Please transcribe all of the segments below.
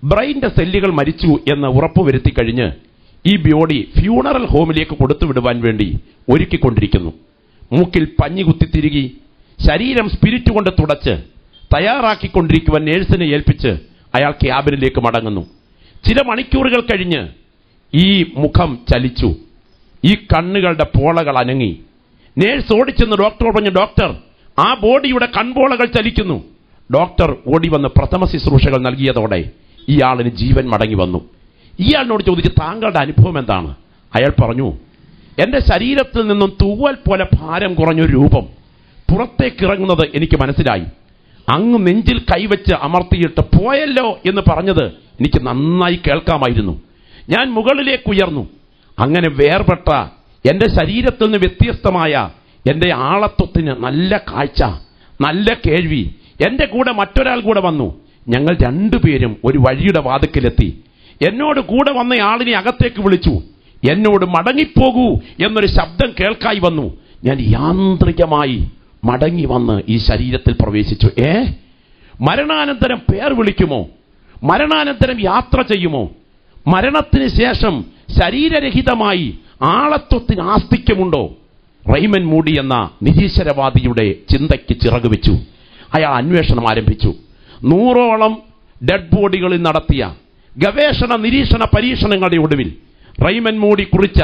ബ്രെയിന്റെ സെല്ലുകൾ മരിച്ചു എന്ന് ഉറപ്പുവരുത്തി കഴിഞ്ഞ് ഈ ബോഡി ഫ്യൂണറൽ ഹോമിലേക്ക് കൊടുത്തുവിടുവാൻ വേണ്ടി ഒരുക്കിക്കൊണ്ടിരിക്കുന്നു. മൂക്കിൽ പഞ്ഞി കുത്തിത്തിരുകി ശരീരം സ്പിരിറ്റ് കൊണ്ട് തുടച്ച് തയ്യാറാക്കിക്കൊണ്ടിരിക്കുവാൻ നേഴ്സിനെ ഏൽപ്പിച്ച് അയാൾ ക്യാബിനിലേക്ക് മടങ്ങുന്നു. ചില മണിക്കൂറുകൾ കഴിഞ്ഞ് ഈ മുഖം ചലിച്ചു, ഈ കണ്ണുകളുടെ പോളകൾ അനങ്ങി. നേഴ്സ് ഓടിച്ചെന്ന് ഡോക്ടർ പറഞ്ഞു, ഡോക്ടർ, ആ ബോഡിയുടെ കൺപോളകൾ ചലിക്കുന്നു. ഡോക്ടർ ഓടി വന്ന് പ്രഥമ ശുശ്രൂഷകൾ നൽകിയതോടെ ഇയാളിന് ജീവൻ മടങ്ങി വന്നു. ഇയാളിനോട് ചോദിച്ചു, താങ്കളുടെ അനുഭവം എന്താണ്? അയാൾ പറഞ്ഞു, എന്റെ ശരീരത്തിൽ നിന്നും തൂവൽ പോലെ ഭാരം കുറഞ്ഞൊരു രൂപം പുറത്തേക്ക് ഇറങ്ങുന്നത് എനിക്ക് മനസ്സിലായി. അങ്ങ് നെഞ്ചിൽ കൈവച്ച് അമർത്തിയിട്ട് പോയല്ലോ എന്ന് പറഞ്ഞത് എനിക്ക് നന്നായി കേൾക്കാമായിരുന്നു. ഞാൻ മുകളിലേക്ക് ഉയർന്നു. അങ്ങനെ വേർപെട്ട എന്റെ ശരീരത്തിൽ നിന്ന് വ്യത്യസ്തമായ എന്റെ ആളത്വത്തിന് നല്ല കാഴ്ച, നല്ല കേൾവി. എന്റെ കൂടെ മറ്റൊരാൾ കൂടെ വന്നു. ഞങ്ങൾ രണ്ടുപേരും ഒരു വഴിയുടെ വാതിക്കലെത്തി. എന്നോട് കൂടെ വന്ന ആളിനെ അകത്തേക്ക് വിളിച്ചു. എന്നോട് മടങ്ങിപ്പോകൂ എന്നൊരു ശബ്ദം കേൾക്കായി വന്നു. ഞാൻ യാന്ത്രികമായി മടങ്ങി വന്ന് ഈ ശരീരത്തിൽ പ്രവേശിച്ചു. മരണാനന്തരം പേർ വിളിക്കുമോ? മരണാനന്തരം യാത്ര ചെയ്യുമോ? മരണത്തിന് ശേഷം ശരീരരഹിതമായി ആളത്വത്തിന് ആസ്തിക്യമുണ്ടോ? റെയ്മൻ മൂഡി എന്ന നിരീശ്വരവാദിയുടെ ചിന്തയ്ക്ക് ചിറകുവെച്ചു. അയാൾ അന്വേഷണം ആരംഭിച്ചു. 100ഓളം ഡെഡ് ബോഡികളിൽ നടത്തിയ ഗവേഷണ നിരീക്ഷണ പരീക്ഷണങ്ങളുടെ ഒടുവിൽ റെയ്മൻ മൂഡി കുറിച്ച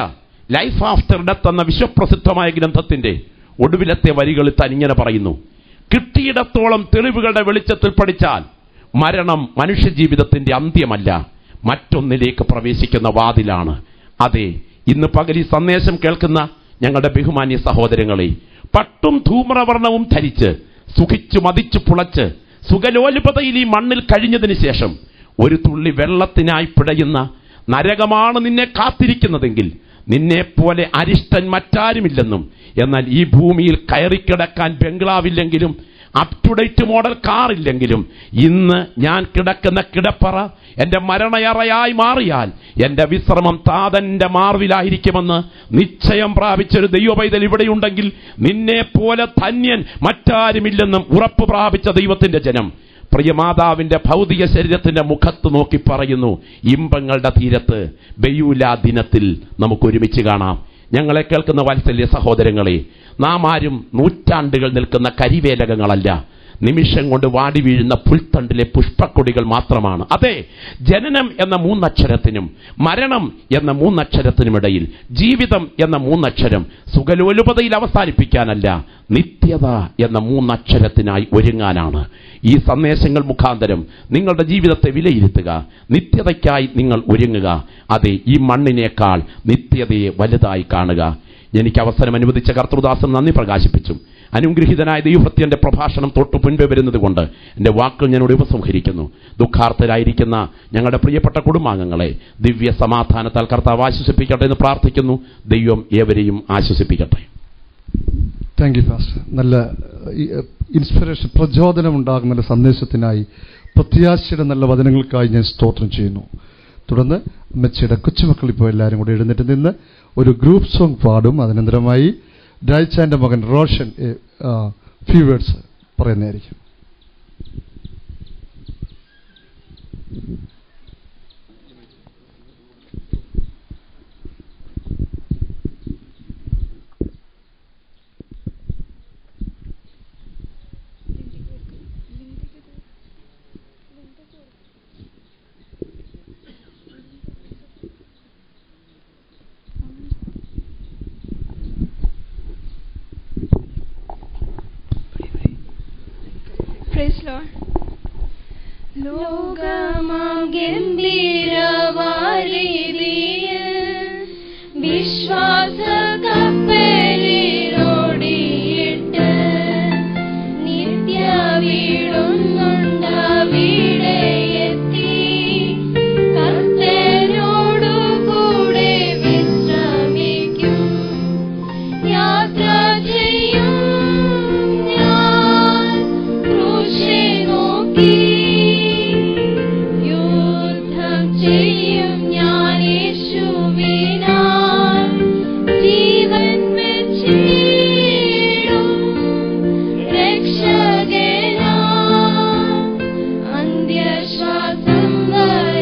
ലൈഫ് ആഫ്റ്റർ ഡെത്ത് എന്ന വിശ്വപ്രസിദ്ധമായ ഗ്രന്ഥത്തിന്റെ ഒടുവിലത്തെ വരികളിൽ തനിങ്ങനെ പറയുന്നു: കിട്ടിയിടത്തോളം തെളിവുകളുടെ വെളിച്ചത്തിൽ പഠിച്ചാൽ മരണം മനുഷ്യജീവിതത്തിന്റെ അന്ത്യമല്ല, മറ്റൊന്നിലേക്ക് പ്രവേശിക്കുന്ന വാതിലാണ്. അതെ, ഇന്ന് പകൽ ഈ സന്ദേശം കേൾക്കുന്ന ഞങ്ങളുടെ ബഹുമാന്യ സഹോദരങ്ങളെ, പട്ടും ധൂമ്രവർണവും ധരിച്ച് സുഖിച്ചു മതിച്ചു പുളച്ച് സുഖലോലുപതയിൽ ഈ മണ്ണിൽ കഴിഞ്ഞതിന് ശേഷം ഒരു തുള്ളി വെള്ളത്തിനായി പിടയുന്ന നരകമാണ് നിന്നെ കാത്തിരിക്കുന്നതെങ്കിൽ നിന്നെപ്പോലെ അരിഷ്ടൻ മറ്റാരുമില്ലെന്നും, എന്നാൽ ഈ ഭൂമിയിൽ കയറിക്കിടക്കാൻ ബംഗ്ലാവില്ലെങ്കിലും up to date model car ഇല്ലെങ്കിലും ഇന്ന് ഞാൻ കിടക്കുന്ന കിടപ്പറ എന്റെ മരണയറയായി മാറിയാൽ എന്റെ വിശ്രമം താതന്റെ മാർവിലായിരിക്കുമെന്ന് നിശ്ചയം പ്രാപിച്ചൊരു ദൈവപൈതൽ ഇവിടെയുണ്ടെങ്കിൽ നിന്നെപ്പോലെ ധന്യൻ മറ്റാരുമില്ലെന്നും ഉറപ്പ് പ്രാപിച്ച ദൈവത്തിന്റെ ജനം പ്രിയമാതാവിന്റെ ഭൗതിക ശരീരത്തിന്റെ മുഖത്ത് നോക്കി പറയുന്നു: ഇമ്പങ്ങളുടെ തീരത്ത് ബെയൂല ദിനത്തിൽ നമുക്ക് ഒരുമിച്ച് കാണാം. ഞങ്ങളെ കേൾക്കുന്ന വാത്സല്യ സഹോദരങ്ങളെ, നാം ആരും നൂറ്റാണ്ടുകൾ നിൽക്കുന്ന കരിവേലകങ്ങളല്ല, നിമിഷം കൊണ്ട് വാടി വീഴുന്ന പുൽത്തണ്ടിലെ പുഷ്പക്കൊടികൾ മാത്രമാണ്. അതെ, ജനനം എന്ന 3 അക്ഷരത്തിനും മരണം എന്ന 3 അക്ഷരത്തിനുമിടയിൽ ജീവിതം എന്ന 3 അക്ഷരം സുഖലോലുപതയിൽ അവസാനിപ്പിക്കാനല്ല, നിത്യത എന്ന 3 അക്ഷരത്തിനായി ഒരുങ്ങാനാണ്. ഈ സന്ദേശങ്ങൾ മുഖാന്തരം നിങ്ങളുടെ ജീവിതത്തെ വിലയിരുത്തുക, നിത്യതയ്ക്കായി നിങ്ങൾ ഒരുങ്ങുക. അതെ, ഈ മണ്ണിനേക്കാൾ നിത്യതയെ വലുതായി കാണുക. എനിക്ക് അവസരം അനുവദിച്ച കർത്തൃദാസൻ നന്ദി പ്രകാശിപ്പിച്ചു. അനുഗ്രഹീതനായ ദൈവഭൃത്യന്റെ പ്രഭാഷണം തൊട്ടു മുൻപേ വരുന്നത് കൊണ്ട് എൻ്റെ വാക്കുകൾ ഞാൻ ഉപസംഹരിക്കുന്നു. ദുഃഖാർത്ഥരായിരിക്കുന്ന ഞങ്ങളുടെ പ്രിയപ്പെട്ട കുടുംബാംഗങ്ങളെ ദിവ്യ സമാധാനത്താൽ കർത്താവ് ആശ്വസിപ്പിക്കട്ടെ എന്ന് പ്രാർത്ഥിക്കുന്നു. ദൈവം ഏവരെയും ആശ്വസിപ്പിക്കട്ടെ. Thank you pastor. നല്ല ഇൻസ്പിറേഷൻ, പ്രചോദനം ഉണ്ടാകുന്ന നല്ല സന്ദേശത്തിനായി, പ്രത്യാശയുടെ നല്ല വചനങ്ങൾക്കായി ഞാൻ സ്തോത്രം ചെയ്യുന്നു. തുടർന്ന് അമ്മച്ചിയുടെ കൊച്ചുമക്കൾ ഇപ്പോൾ എല്ലാവരും കൂടി എഴുന്നേറ്റ് നിന്ന് ഒരു ഗ്രൂപ്പ് സോങ് പാടും. അതിനന്തരമായി രാജാന്റെ മകൻ റോഷൻ ഫ്യൂ വേർഡ്സ് പറയുന്നതായിരിക്കും. Praise Lord. ലോകമാം ഗംഭീരവാരിധിയിൽ വിശ്വാസ കപ്പലിലോടിയിട്ട് നിത്യ വീടുന്നുണ്ടവിടെ എത്തി കർത്തനോടു കൂടെ വിശ്രമിക്കും യാത്ര ചെയ്യും ഞാൻ ക്രൂശെ നോക്കി യുദ്ധം ചെയ്യും ഞാൻ യേശുവിനാൽ ജീവൻ വെച്ചിടും രക്ഷകനാ അന്ത്യശ്വാസം വരെ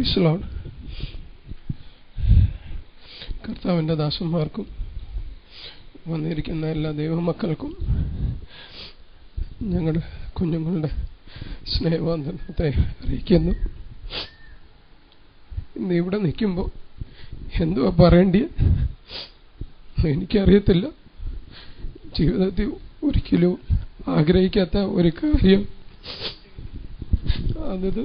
പ്രൈസ് ലോർഡ്. കർത്താവിൻ്റെ ദാസന്മാർക്കും വന്നിരിക്കുന്ന എല്ലാ ദൈവമക്കൾക്കും ഞങ്ങളുടെ കുഞ്ഞുങ്ങളുടെ സ്നേഹവന്ദനത്തെ അറിയിക്കുന്നു. ഇന്ന് ഇവിടെ നിൽക്കുമ്പോൾ എന്തുവാ പറയേണ്ടിയ എനിക്കറിയത്തില്ല. ജീവിതത്തിൽ ഒരിക്കലും ആഗ്രഹിക്കാത്ത ഒരു കാര്യം അത്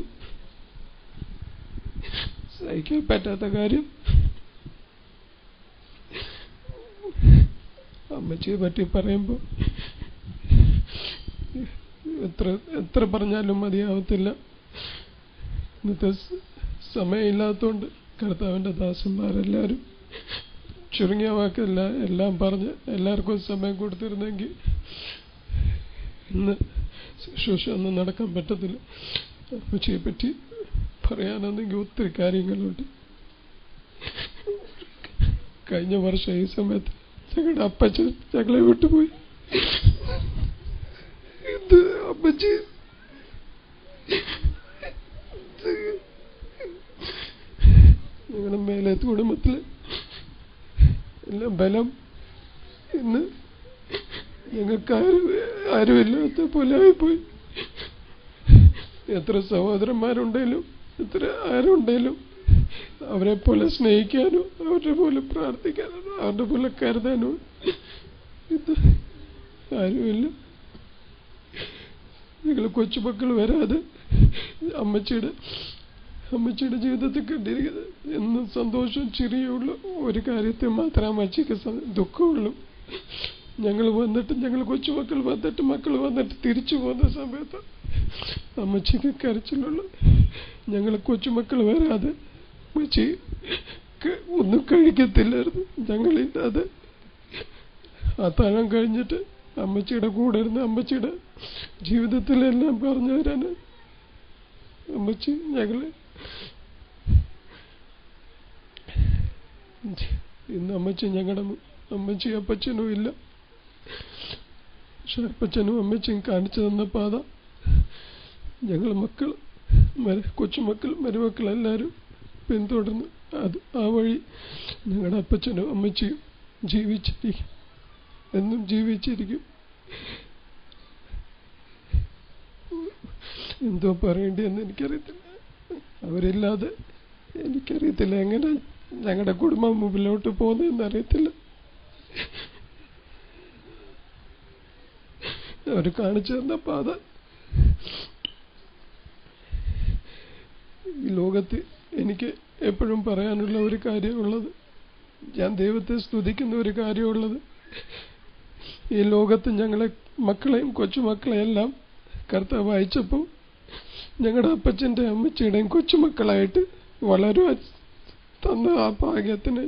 സഹിക്കാൻ പറ്റാത്ത കാര്യം. അമ്മച്ചിയെ പറ്റി പറയുമ്പോൾ എത്ര പറഞ്ഞാലും മതിയാവത്തില്ല. ഇന്നത്തെ സമയമില്ലാത്തതുകൊണ്ട് കർത്താവിൻ്റെ ദാസന്മാരെല്ലാവരും ചുരുങ്ങിയ വാക്കല്ല എല്ലാം പറഞ്ഞ് എല്ലാവർക്കും സമയം കൊടുത്തിരുന്നെങ്കിൽ ഇന്ന് ശുശ്രൂഷ ഒന്നും നടക്കാൻ പറ്റത്തില്ല. അമ്മച്ചിയെ പറ്റി പറയാനെന്നെങ്കിൽ ഒത്തിരി കാര്യങ്ങളുണ്ട്. കഴിഞ്ഞ വർഷം ഈ സമയത്ത് ഞങ്ങളുടെ അപ്പച്ചൻ ഞങ്ങളെ വിട്ടുപോയി. അമ്മച്ചി ഞങ്ങളുടെ മേലത്തെ കുടുംബത്തില് എല്ലാം ബലം ഇന്ന് ഞങ്ങൾക്ക് ആരുമില്ലാത്ത പോലെ ആയിപ്പോയി. എത്ര സഹോദരന്മാരുണ്ടെങ്കിലും എത്ര ആരുണ്ടെങ്കിലും അവരെ പോലെ സ്നേഹിക്കാനോ അവരുടെ പോലെ പ്രാർത്ഥിക്കാനോ അവരുടെ പോലെ കരുതാനോ ഇത് ആരുമില്ല. ഞങ്ങൾ കൊച്ചുമക്കൾ വരാതെ അമ്മച്ചിയുടെ ജീവിതത്തിൽ കണ്ടിരിക്കുന്നത് എന്നും സന്തോഷം ചിരിയുള്ള ഒരു കാര്യത്തെ മാത്രമേ അമ്മച്ചിക്ക് ദുഃഖമുള്ളൂ. ഞങ്ങൾ കൊച്ചുമക്കൾ വന്നിട്ട് മക്കൾ വന്നിട്ട് തിരിച്ചു പോകുന്ന സമയത്ത് അമ്മച്ചിക്ക് കരച്ചിലുള്ള. ഞങ്ങൾ കൊച്ചുമക്കൾ വരാതെ അമ്മച്ചി ഒന്നും കഴിക്കത്തില്ലായിരുന്നു. ഞങ്ങളില്ലാതെ അത്താഴം കഴിഞ്ഞിട്ട് അമ്മച്ചിയുടെ കൂടെ ഇരുന്ന് അമ്മച്ചിയുടെ ജീവിതത്തിലെല്ലാം പറഞ്ഞു തരാന് അമ്മച്ചി ഞങ്ങളെ ഇന്ന് അമ്മച്ചി അപ്പച്ചനും ഇല്ല. പക്ഷെ അപ്പച്ചനും അമ്മച്ചിയും കാണിച്ചു തന്ന പാത ഞങ്ങൾ കൊച്ചുമക്കൾ മരുമക്കളെല്ലാവരും പിന്തുടർന്ന് ആ വഴി ഞങ്ങളുടെ അപ്പച്ചനും അമ്മച്ചിയും ജീവിച്ചിരിക്കും, എന്നും ജീവിച്ചിരിക്കും. എന്തോ പറയേണ്ടിയെന്ന് എനിക്കറിയത്തില്ല. അവരില്ലാതെ എനിക്കറിയത്തില്ല എങ്ങനെ ഞങ്ങളുടെ കുടുംബം മുമ്പിലോട്ട് പോകുന്നതെന്ന് അറിയത്തില്ല. അവർ കാണിച്ചു തന്ന പാത ഈ ലോകത്ത് എനിക്ക് എപ്പോഴും പറയാനുള്ള ഒരു കാര്യമുള്ളത്, ഞാൻ ദൈവത്തെ സ്തുതിക്കുന്ന ഒരു കാര്യമുള്ളത്, ഈ ലോകത്ത് ഞങ്ങളെ മക്കളെയും കൊച്ചുമക്കളെയെല്ലാം കർത്താവ് അയച്ചപ്പോൾ ഞങ്ങളുടെ അപ്പച്ചൻ്റെ അമ്മച്ചിയുടെയും കൊച്ചുമക്കളായിട്ട് വളരുവാൻ തന്ന ആ ഭാഗ്യത്തിനെ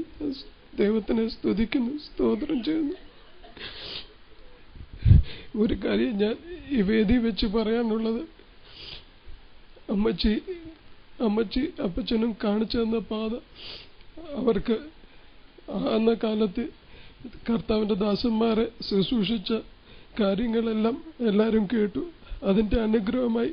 ദൈവത്തിനെ സ്തുതിക്കുന്നു, സ്തോത്രം ചെയ്യുന്നു. ഒരു കാര്യം ഞാൻ ഈ വേദി വെച്ച് പറയാനുള്ളത്, അമ്മച്ചി അപ്പച്ചനും കാണിച്ചു തന്ന പാത അവർക്ക് അന്ന കാലത്ത് കർത്താവിൻ്റെ ദാസന്മാരെ ശുശ്രൂഷിച്ച കാര്യങ്ങളെല്ലാം എല്ലാവരും കേട്ടു. അതിൻ്റെ അനുഗ്രഹമായി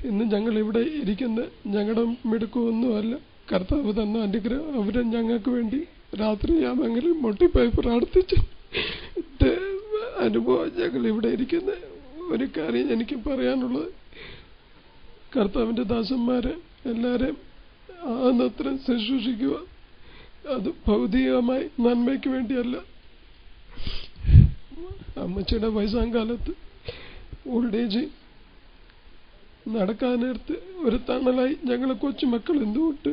ഇന്ന് ഞങ്ങൾ ഇവിടെ ഇരിക്കുന്ന ഞങ്ങളുടെ മിടുക്കൊന്നുമല്ല, കർത്താവ് തന്ന അനുഗ്രഹം. അവരെ ഞങ്ങൾക്ക് വേണ്ടി രാത്രിയാമെങ്കിലും മുട്ടിപ്പോയി പ്രാർത്ഥിച്ചു അനുഭവം. ഞങ്ങൾ ഇവിടെ ഇരിക്കുന്ന ഒരു കാര്യം എനിക്ക് പറയാനുള്ളത്, കർത്താവിൻ്റെ ദാസന്മാരെ എല്ലാവരെയും ആന്നത്ര ശുശ്രൂഷിക്കുക. അത് ഭൗതികമായി നന്മയ്ക്ക് വേണ്ടിയല്ല. അമ്മച്ചിയുടെ വയസ്സാം കാലത്ത് ഓൾഡ് ഏജ് നടക്കാനേർത്ത് ഒരു തണലായി ഞങ്ങളെ കൊച്ചുമക്കൾ എന്തുകൊണ്ട്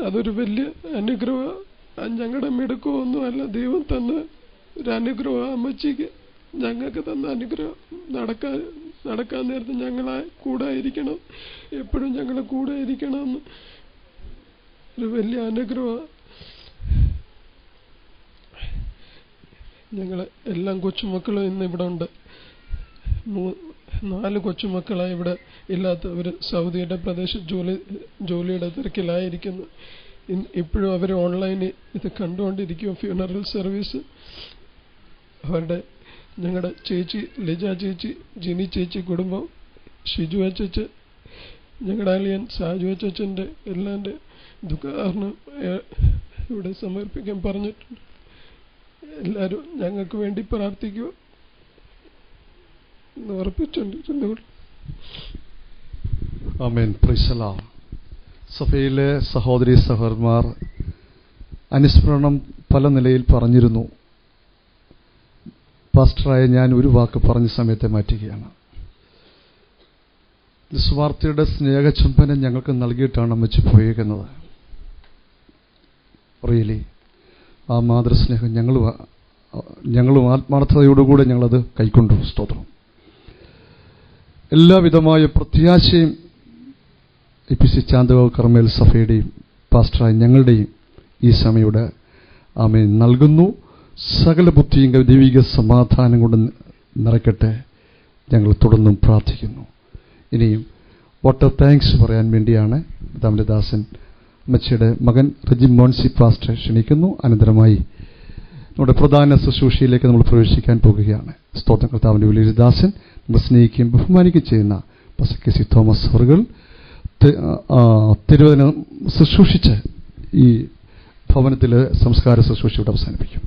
അതൊരു വലിയ അനുഗ്രഹം. ഞങ്ങളുടെ മിടുക്കമൊന്നുമല്ല, ദൈവം തന്ന ഒരു അനുഗ്രഹം. അമ്മച്ചിക്ക് ഞങ്ങൾക്ക് തന്ന അനുഗ്രഹം. നടക്കാൻ നേരത്ത് ഞങ്ങളെ കൂടെ ഇരിക്കണം, എപ്പോഴും ഞങ്ങളെ കൂടെ ഇരിക്കണമെന്ന് ഒരു വലിയ അനുഗ്രഹം. ഞങ്ങളെ എല്ലാം കൊച്ചുമക്കളും ഇന്ന് ഇവിടെ ഉണ്ട്. 4 കൊച്ചുമക്കളായി ഇവിടെ ഇല്ലാത്തവർ സൗദിയുടെ പ്രദേശ ജോലിയുടെ തിരക്കിലായിരിക്കുന്നു. ഇപ്പോഴും അവർ ഓൺലൈനിൽ ഇത് കണ്ടുകൊണ്ടിരിക്കും. ഫ്യൂണറൽ സർവീസ് ഞങ്ങളുടെ ചേച്ചി ലിജ ചേച്ചി, ജിനി ചേച്ചി കുടുംബം, ഷിജു ചേച്ചി, ഞങ്ങളുടെ അളിയൻ സാജു അച്ചച്ചൻ്റെ എല്ലാൻ്റെ ദുഃഖാരണം ഇവിടെ സമർപ്പിക്കാൻ പറഞ്ഞിട്ടുണ്ട്. എല്ലാവരും ഞങ്ങൾക്ക് വേണ്ടി പ്രാർത്ഥിക്കുക എന്ന് ഉറപ്പിച്ചുകൊണ്ടിരുന്നുകൊണ്ട്. ആമേൻ. Praise the lord. സഭയിലെ സഹോദരി സഹോദരന്മാർ അനുസ്മരണം പല നിലയിൽ പറഞ്ഞിരുന്നു. പാസ്റ്ററായ ഞാൻ ഒരു വാക്ക് പറഞ്ഞ സമയത്തെ മാറ്റുകയാണ്. നിസ്വാർത്ഥയുടെ സ്നേഹചുംബനം ഞങ്ങൾക്ക് നൽകിയിട്ടാണ് അമ്മച്ചി പോയേക്കുന്നത്. റിയലി ആ മാതൃസ്നേഹം ഞങ്ങളും ആത്മാർത്ഥതയോടുകൂടെ ഞങ്ങളത് കൈക്കൊണ്ടു. സ്തോത്രം. എല്ലാവിധമായ പ്രത്യാശയും EPC ചാന്തകാവ് കർമ്മേൽ സഭയുടെയും പാസ്റ്ററായ ഞങ്ങളുടെയും ഈ സമയയുടെ ആമേൻ നൽകുന്നു. സകല ബുദ്ധിയും ദൈവിക സമാധാനം കൊണ്ട് നിറയ്ക്കട്ടെ. ഞങ്ങൾ തുടർന്നും പ്രാർത്ഥിക്കുന്നു. ഇനിയും വോട്ട് താങ്ക്സ് പറയാൻ വേണ്ടിയാണ് പിതാവിന്റെ ദാസൻ അമ്മച്ചിയുടെ മകൻ റജി മോൻസി പാസ്റ്റർ ക്ഷണിക്കുന്നു. അനന്തരമായി നമ്മുടെ പ്രധാന ശുശ്രൂഷയിലേക്ക് നമ്മൾ പ്രവേശിക്കാൻ പോകുകയാണ്. സ്തോത്രം. കർത്താവിന്റെ വലിയൊരു ദാസൻ നമ്മൾ സ്നേഹിക്കുകയും ബഹുമാനിക്കുകയും ചെയ്യുന്ന പസ KC തോമസ് അവറുകൾ തിരുവചനം ശുശ്രൂഷിച്ച് ഈ ഭവനത്തിലെ സംസ്കാര ശുശ്രൂഷയോട് അവസാനിപ്പിക്കും.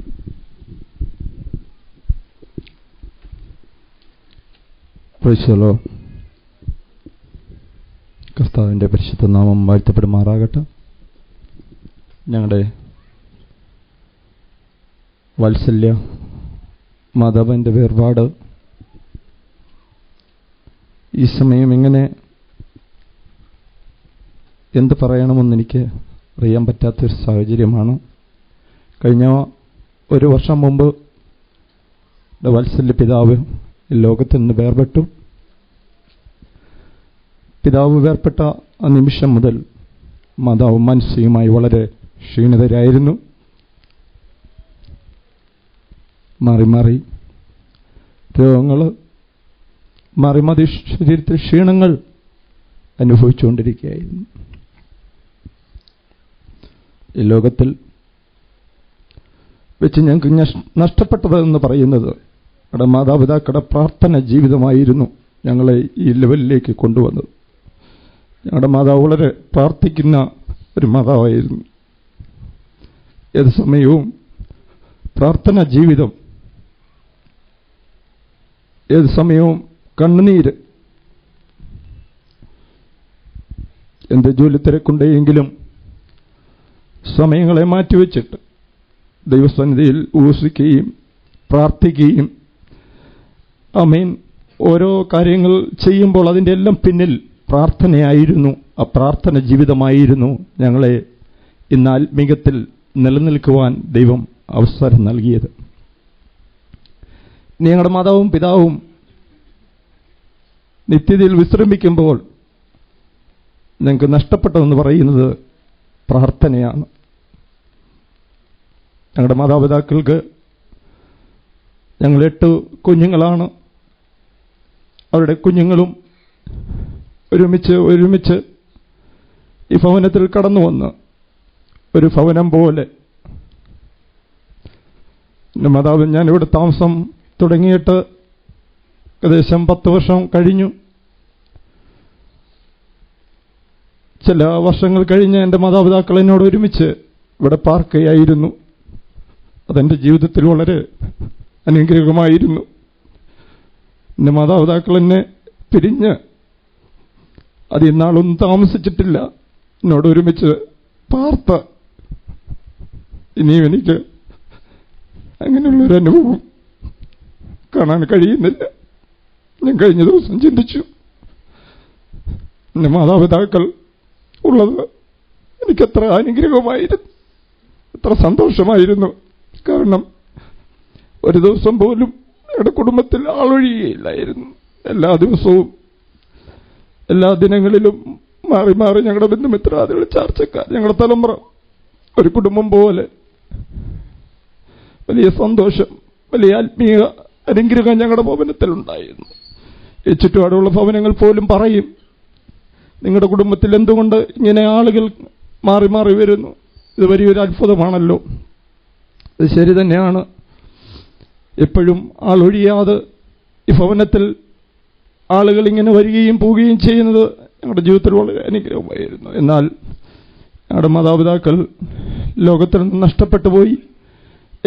കർത്താവിൻ്റെ പരിശുദ്ധ നാമം വാഴ്ത്തപ്പെടുമാറാകട്ടെ. ഞങ്ങളുടെ വാത്സല്യ മാധവന്റെ വേർപാട് ഈ സമയം ഇങ്ങനെ എന്ത് പറയണമെന്ന് എനിക്ക് അറിയാൻ പറ്റാത്തൊരു സാഹചര്യമാണ്. കഴിഞ്ഞ ഒരു വർഷം മുമ്പ് വാത്സല്യ പിതാവ് ലോകത്തിൽ നിന്ന് വേർപെട്ടു. പിതാവ് വേർപെട്ട ആ നിമിഷം മുതൽ മാതാവ് മാനസികമായി വളരെ ക്ഷീണിതരായിരുന്നു. മാറി മാറി രോഗങ്ങൾ, മാറി മാറി ശരീരത്തിൽ ക്ഷീണങ്ങൾ അനുഭവിച്ചുകൊണ്ടിരിക്കുകയായിരുന്നു. ഈ ലോകത്തിൽ വെച്ച് ഞങ്ങൾക്ക് നഷ്ടപ്പെട്ടതെന്ന് പറയുന്നത് നമ്മുടെ മാതാപിതാക്കളുടെ പ്രാർത്ഥന ജീവിതമായിരുന്നു ഞങ്ങളെ ഈ ലെവലിലേക്ക് കൊണ്ടുവന്നത്. ഞങ്ങളുടെ മാതാവ് വളരെ പ്രാർത്ഥിക്കുന്ന ഒരു മാതാവായിരുന്നു. ഏത് സമയവും പ്രാർത്ഥന ജീവിതം, ഏത് സമയവും കണ്ണുനീര്. എന്ത് ജോലി തിരക്കുണ്ടെങ്കിലും സമയങ്ങളെ മാറ്റിവെച്ചിട്ട് ദൈവസന്നിധിയിൽ ഉപസിക്കുകയും പ്രാർത്ഥിക്കുകയും ആമേൻ ഓരോ കാര്യങ്ങൾ ചെയ്യുമ്പോൾ അതിൻ്റെ എല്ലാം പിന്നിൽ പ്രാർത്ഥനയായിരുന്നു. ആ പ്രാർത്ഥന ജീവിതമായിരുന്നു ഞങ്ങളെ ഇന്ന് ആത്മീകത്തിൽ നിലനിൽക്കുവാൻ ദൈവം അവസരം നൽകിയത്. ഞങ്ങളുടെ മാതാവും പിതാവും നിത്യതയിൽ വിശ്രമിക്കുമ്പോൾ ഞങ്ങൾക്ക് നഷ്ടപ്പെട്ടതെന്ന് പറയുന്നത് പ്രാർത്ഥനയാണ്. ഞങ്ങളുടെ മാതാപിതാക്കൾക്ക് ഞങ്ങൾ 8 കുഞ്ഞുങ്ങളാണ്. അവരുടെ കുഞ്ഞുങ്ങളും ഒരുമിച്ച് ഈ ഭവനത്തിൽ കടന്നു വന്ന് ഒരു ഭവനം പോലെ എൻ്റെ മാതാവ് ഞാനിവിടെ താമസം തുടങ്ങിയിട്ട് ഏകദേശം 10 വർഷം കഴിഞ്ഞു. ചില വർഷങ്ങൾ കഴിഞ്ഞ് എൻ്റെ മാതാപിതാക്കൾ എന്നോട് ഒരുമിച്ച് ഇവിടെ പാർക്കുകയായിരുന്നു. അതെൻ്റെ ജീവിതത്തിൽ വളരെ അനുഗ്രഹമായിരുന്നു. എൻ്റെ മാതാപിതാക്കൾ എന്നെ പിരിഞ്ഞ് അധികം നാളൊന്നും താമസിച്ചിട്ടില്ല. എന്നോട് ഒരുമിച്ച് പാർത്ത ഇനിയും എനിക്ക് അങ്ങനെയുള്ളൊരു അനുഭവം കാണാൻ കഴിയുന്നില്ല. ഞാൻ കഴിഞ്ഞ ദിവസം ചിന്തിച്ചു, എൻ്റെ മാതാപിതാക്കൾ ഉള്ളത് എനിക്കെത്ര അനുഗ്രഹമായിരുന്നു, എത്ര സന്തോഷമായിരുന്നു. കാരണം ഒരു ദിവസം പോലും ഞങ്ങളുടെ കുടുംബത്തിൽ ആളൊഴിയുകയില്ലായിരുന്നു. എല്ലാ ദിവസവും എല്ലാ ദിനങ്ങളിലും മാറി മാറി ഞങ്ങളുടെ ബന്ധുമിത്രാദികൾ, ചാർച്ചക്കാർ, ഞങ്ങളുടെ തലമുറ ഒരു കുടുംബം പോലെ വലിയ സന്തോഷം, വലിയ ആത്മീയ അനുഗ്രഹം ഞങ്ങളുടെ ഭവനത്തിലുണ്ടായിരുന്നു. ഈ ചുറ്റുപാടുള്ള ഭവനങ്ങൾ പോലും പറയും, നിങ്ങളുടെ കുടുംബത്തിൽ എന്തുകൊണ്ട് ഇങ്ങനെ ആളുകൾ മാറി മാറി വരുന്നു, ഇത് വലിയൊരു അത്ഭുതമാണല്ലോ. ഇത് ശരി തന്നെയാണ്. എപ്പോഴും ആളൊഴിയാതെ ഈ ഭവനത്തിൽ ആളുകൾ ഇങ്ങനെ വരികയും പോവുകയും ചെയ്യുന്നത് ഞങ്ങളുടെ ജീവിതത്തിൽ വളരെ അനുഗ്രഹമായിരുന്നു. എന്നാൽ ഞങ്ങളുടെ മാതാപിതാക്കൾ ലോകത്തിൽ നിന്ന് നഷ്ടപ്പെട്ടു പോയി.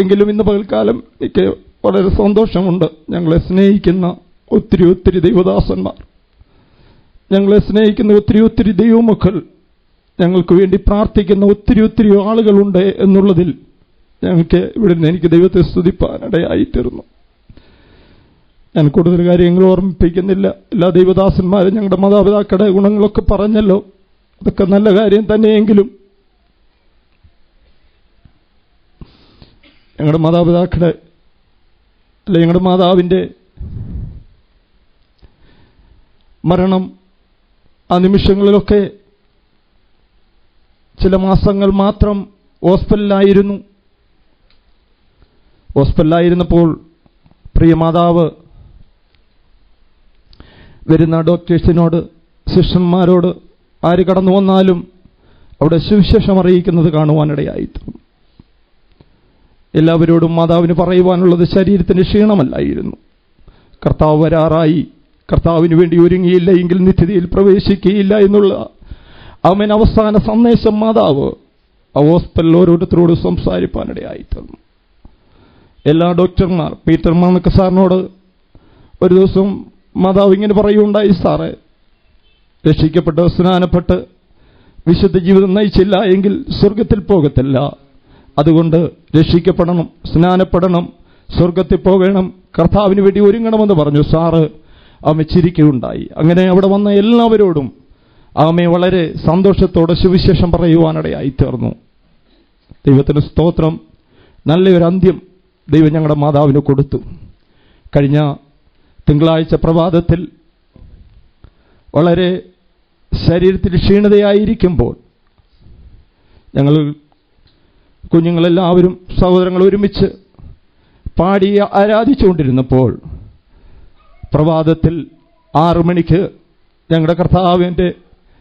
എങ്കിലും ഇന്ന് പകൽക്കാലം എനിക്ക് വളരെ സന്തോഷമുണ്ട്. ഞങ്ങളെ സ്നേഹിക്കുന്ന ഒത്തിരി ദൈവദാസന്മാർ, ഞങ്ങളെ സ്നേഹിക്കുന്ന ഒത്തിരി ദൈവമക്കൾ, ഞങ്ങൾക്ക് വേണ്ടി പ്രാർത്ഥിക്കുന്ന ഒത്തിരി ആളുകളുണ്ട് എന്നുള്ളതിൽ ഞങ്ങൾക്ക് ഇവിടെ നിന്ന് എനിക്ക് ദൈവത്തെ സ്തുതിപ്പാനിടയായിത്തീർന്നു. ഞാൻ കൂടുതൽ കാര്യങ്ങൾ ഓർമ്മിപ്പിക്കുന്നില്ല. എല്ലാ ദൈവദാസന്മാരും ഞങ്ങളുടെ മാതാപിതാക്കളുടെ ഗുണങ്ങളൊക്കെ പറഞ്ഞല്ലോ. അതൊക്കെ നല്ല കാര്യം തന്നെയെങ്കിലും ഞങ്ങളുടെ മാതാപിതാക്കളുടെ അല്ലെ ഞങ്ങളുടെ മാതാവിൻ്റെ മരണം ആ നിമിഷങ്ങളിലൊക്കെ ചില മാസങ്ങൾ മാത്രം ഹോസ്പിറ്റലിലായിരുന്നപ്പോൾ പ്രിയ മാതാവ് വരുന്ന ഡോക്ടേഴ്സിനോട്, സിസ്റ്റർമാരോട് ആര് കടന്നു വന്നാലും അവിടെ സുവിശേഷം അറിയിക്കുന്നത് കാണുവാനിടയായിത്തീർന്നു. എല്ലാവരോടും മാതാവിന് പറയുവാനുള്ളത് ശരീരത്തിന് ക്ഷീണമല്ലായിരുന്നു. കർത്താവ് വരാറായി, കർത്താവിന് വേണ്ടി ഒരുങ്ങിയില്ല എങ്കിൽ നിത്യതയിൽ പ്രവേശിക്കുകയില്ല എന്നുള്ള അവൻ അവസാന സന്ദേശം മാതാവ് ആ ഹോസ്പിറ്റലിൽ ഓരോരുത്തരോട് സംസാരിപ്പാനിടയായിത്തീർന്നു. എല്ലാ ഡോക്ടർമാർ, പീറ്റർ മാണക്ക സാറിനോട് ഒരു ദിവസം മാതാവ് ഇങ്ങനെ പറയുകയുണ്ടായി, സാറേ, രക്ഷിക്കപ്പെട്ട് സ്നാനപ്പെട്ട് വിശുദ്ധ ജീവിതം നയിച്ചില്ല എങ്കിൽ സ്വർഗത്തിൽ പോകത്തില്ല. അതുകൊണ്ട് രക്ഷിക്കപ്പെടണം, സ്നാനപ്പെടണം, സ്വർഗത്തിൽ പോകണം, കർത്താവിന് വേണ്ടി ഒരുങ്ങണമെന്ന് പറഞ്ഞു. സാറ് ആമ ചിരിക്കുകയുണ്ടായി. അങ്ങനെ അവിടെ വന്ന എല്ലാവരോടും ആമെ വളരെ സന്തോഷത്തോടെ സുവിശേഷം പറയുവാനിടയായി തീർന്നു. ദൈവത്തിന് സ്തോത്രം. നല്ലൊരു അന്ത്യം ദൈവം ഞങ്ങളുടെ മാതാവിന് കൊടുത്തു. കഴിഞ്ഞ തിങ്കളാഴ്ച പ്രഭാതത്തിൽ വളരെ ശരീരത്തിൽ ക്ഷീണതയായിരിക്കുമ്പോൾ ഞങ്ങൾ കുഞ്ഞുങ്ങളെല്ലാവരും സഹോദരങ്ങൾ ഒരുമിച്ച് പാടി ആരാധിച്ചുകൊണ്ടിരുന്നപ്പോൾ പ്രഭാതത്തിൽ 6 മണിക്ക് ഞങ്ങളുടെ കർത്താവിൻ്റെ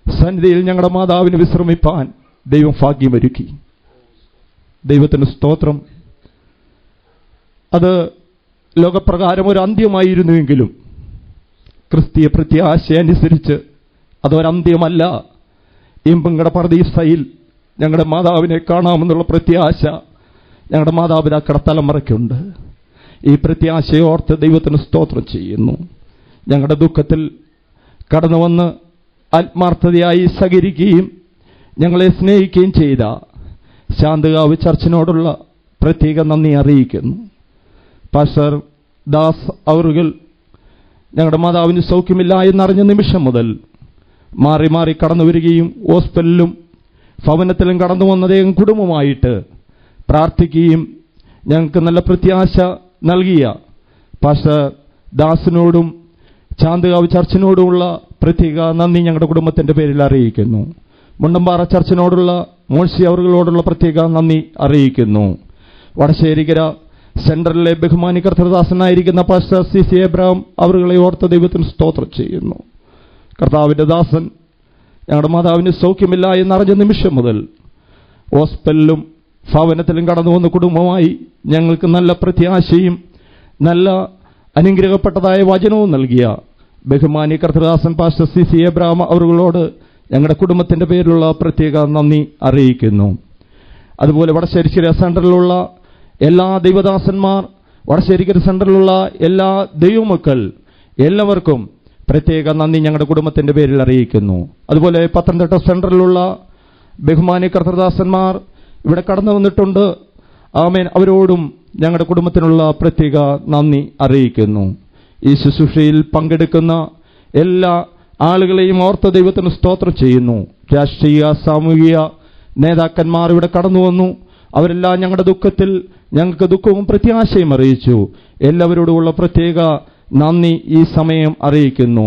സന്നിധിയിൽ ഞങ്ങളുടെ മാതാവിന് വിശ്രമിപ്പാൻ ദൈവം ഭാഗ്യമൊരുക്കി. ദൈവത്തിന് സ്തോത്രം. അത് ലോകപ്രകാരം ഒരു അന്ത്യമായിരുന്നുവെങ്കിലും ക്രിസ്തീയ പ്രത്യാശ അനുസരിച്ച് അതൊരന്ത്യമല്ല. ഇമ്പങ്ങളുടെ പർദീസയിൽ ഞങ്ങളുടെ മാതാവിനെ കാണാമെന്നുള്ള പ്രത്യാശ ഞങ്ങളുടെ മാതാപിതാക്കളുടെ തലമുറയ്ക്കുണ്ട്. ഈ പ്രത്യാശയോർത്ത് ദൈവത്തിന് സ്തോത്രം ചെയ്യുന്നു. ഞങ്ങളുടെ ദുഃഖത്തിൽ കടന്നു വന്ന് ആത്മാർത്ഥതയായി സഹകരിക്കുകയും ഞങ്ങളെ സ്നേഹിക്കുകയും ചെയ്ത ശാന്തകാവ് ചർച്ചിനോടുള്ള പ്രത്യേക നന്ദി അറിയിക്കുന്നു. പാസ്റ്റർ ദാസ് അവറുകൾ ഞങ്ങളുടെ മാതാവിന് സൗഖ്യമില്ല എന്നറിഞ്ഞ നിമിഷം മുതൽ മാറി മാറി കടന്നു വരികയും ഹോസ്പിറ്റലിലും ഭവനത്തിലും കടന്നു വന്ന അദ്ദേഹം കുടുംബമായിട്ട് പ്രാർത്ഥിക്കുകയും ഞങ്ങൾക്ക് നല്ല പ്രത്യാശ നൽകിയ പാസ്റ്റർ ദാസിനോടും ചാന്തകാവ് ചർച്ചിനോടുമുള്ള പ്രത്യേക നന്ദി ഞങ്ങളുടെ കുടുംബത്തിന്റെ പേരിൽ അറിയിക്കുന്നു. മുണ്ടമ്പാറ ചർച്ചിനോടുള്ള മോഴ്സി അവറുകളോടുള്ള പ്രത്യേക നന്ദി അറിയിക്കുന്നു. വടശ്ശേരിക്കര സെൻട്രലിലെ ബഹുമാനി കർത്തൃദാസനായിരിക്കുന്ന പാസ്റ്റർ CC എബ്രഹാം അവറുകളെ ഓർത്ത ദൈവത്തിന് സ്തോത്രം ചെയ്യുന്നു. കർത്താവിന്റെ ദാസൻ ഞങ്ങളുടെ മാതാവിന് സൗഖ്യമില്ല എന്നറിഞ്ഞ നിമിഷം മുതൽ ഹോസ്പിറ്റലിലും ഭവനത്തിലും കടന്നു വന്ന കുടുംബമായി ഞങ്ങൾക്ക് നല്ല പ്രത്യാശയും നല്ല അനുഗ്രഹപ്പെട്ടതായ വചനവും നൽകിയ ബഹുമാനി കർത്തൃദാസൻ പാസ്റ്റർ CC എബ്രഹാം അവറുകളോട് ഞങ്ങളുടെ കുടുംബത്തിന്റെ പേരിലുള്ള പ്രത്യേക നന്ദി അറിയിക്കുന്നു. അതുപോലെ വടശ്ശേരിക്കര സെൻട്രലിലുള്ള എല്ലാ ദൈവദാസന്മാർ, വടശ്ശേരിക്കര സെൻട്രലിലുള്ള എല്ലാ ദൈവമക്കൾ എല്ലാവർക്കും പ്രത്യേക നന്ദി ഞങ്ങളുടെ കുടുംബത്തിന്റെ പേരിൽ അറിയിക്കുന്നു. അതുപോലെ പത്തനംതിട്ട സെൻട്രലിലുള്ള ബഹുമാനി കർത്തൃദാസന്മാർ ഇവിടെ കടന്നു വന്നിട്ടുണ്ട്. ആമേൻ. അവരോടും ഞങ്ങളുടെ കുടുംബത്തിനുള്ള പ്രത്യേക നന്ദി അറിയിക്കുന്നു. ഈ ശുശ്രൂഷയിൽ പങ്കെടുക്കുന്ന എല്ലാ ആളുകളെയും ഓർത്ത ദൈവത്തിന് സ്തോത്രം ചെയ്യുന്നു. രാഷ്ട്രീയ സാമൂഹിക നേതാക്കന്മാർ ഇവിടെ കടന്നു വന്നു. അവരെല്ലാം ഞങ്ങളുടെ ദുഃഖത്തിൽ ഞങ്ങൾക്ക് ദുഃഖവും പ്രത്യാശയും അറിയിച്ചു. എല്ലാവരോടുമുള്ള പ്രത്യേക നന്ദി ഈ സമയം അറിയിക്കുന്നു.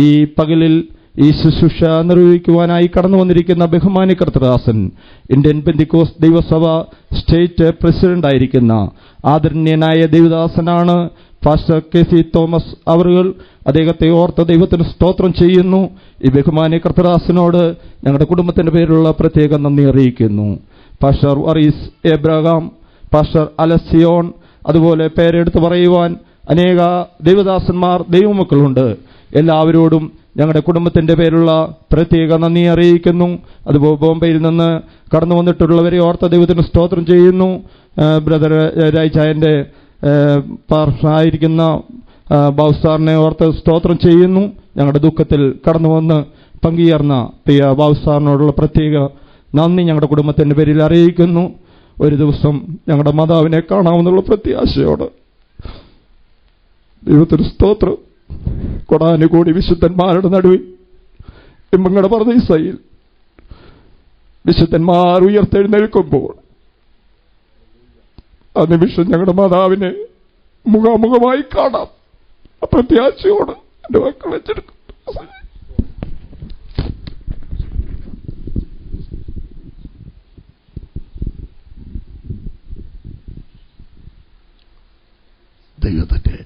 ഈ പകലിൽ ഈ ശുശ്രൂഷ നിർവഹിക്കുവാനായി കടന്നു വന്നിരിക്കുന്ന ബഹുമാനി കർത്തൃദാസൻ, ഇന്ത്യൻ പെന്തിക്കോസ്ത് ദൈവസഭ സ്റ്റേറ്റ് പ്രസിഡന്റ് ആയിരിക്കുന്ന ആദരണീയനായ ദൈവദാസനാണ് പാസ്റ്റർ KC തോമസ് അവറുകൾ. അദ്ദേഹത്തെ ഓർത്ത ദൈവത്തിന് സ്തോത്രം ചെയ്യുന്നു. ഈ ബഹുമാനി കർത്തൃദാസനോട് ഞങ്ങളുടെ കുടുംബത്തിന്റെ പേരിലുള്ള പ്രത്യേക നന്ദി അറിയിക്കുന്നു. പാസ്റ്റർ വറീസ് എബ്രഹാം, പാസ്റ്റർ അലസിയോൺ, അതുപോലെ പേരെടുത്ത് പറയുവാൻ അനേക ദൈവദാസന്മാർ ദൈവമക്കളുണ്ട്. എല്ലാവരോടും ഞങ്ങളുടെ കുടുംബത്തിന്റെ പേരുള്ള പ്രത്യേക നന്ദി അറിയിക്കുന്നു. അതുപോലെ ബോംബെയിൽ നിന്ന് കടന്നു വന്നിട്ടുള്ളവരെ ഓർത്ത ദൈവത്തിന് സ്തോത്രം ചെയ്യുന്നു. ബ്രദർ രായ്ചായന്റെ പാർശ്വമായിരിക്കുന്ന ബാബുസാറിനെ ഓർത്ത് സ്തോത്രം ചെയ്യുന്നു. ഞങ്ങളുടെ ദുഃഖത്തിൽ കടന്നു വന്ന് പങ്കുചേർന്ന പ്രിയ ബാബുസാറിനോടുള്ള പ്രത്യേക നന്ദി ഞങ്ങളുടെ കുടുംബത്തിന്റെ പേരിൽ അറിയിക്കുന്നു. ഒരു ദിവസം ഞങ്ങളുടെ മാതാവിനെ കാണാമെന്നുള്ള പ്രത്യാശയോട് ദൈവത്തിന് സ്തോത്രം. കൊടാനുകൂടി വിശുദ്ധന്മാരുടെ നടുവിൽ ഇമ്പങ്ങളുടെ പർദീസയിൽ വിശുദ്ധന്മാർ ഉയർത്തെഴുന്നേൽക്കുമ്പോൾ ആ നിമിഷം ഞങ്ങളുടെ മാതാവിനെ മുഖാമുഖമായി കാണാം. പ്രത്യാശയോട് എന്റെ മക്കളെ ചെറുക്കും. ദൈവത്തിന്റെ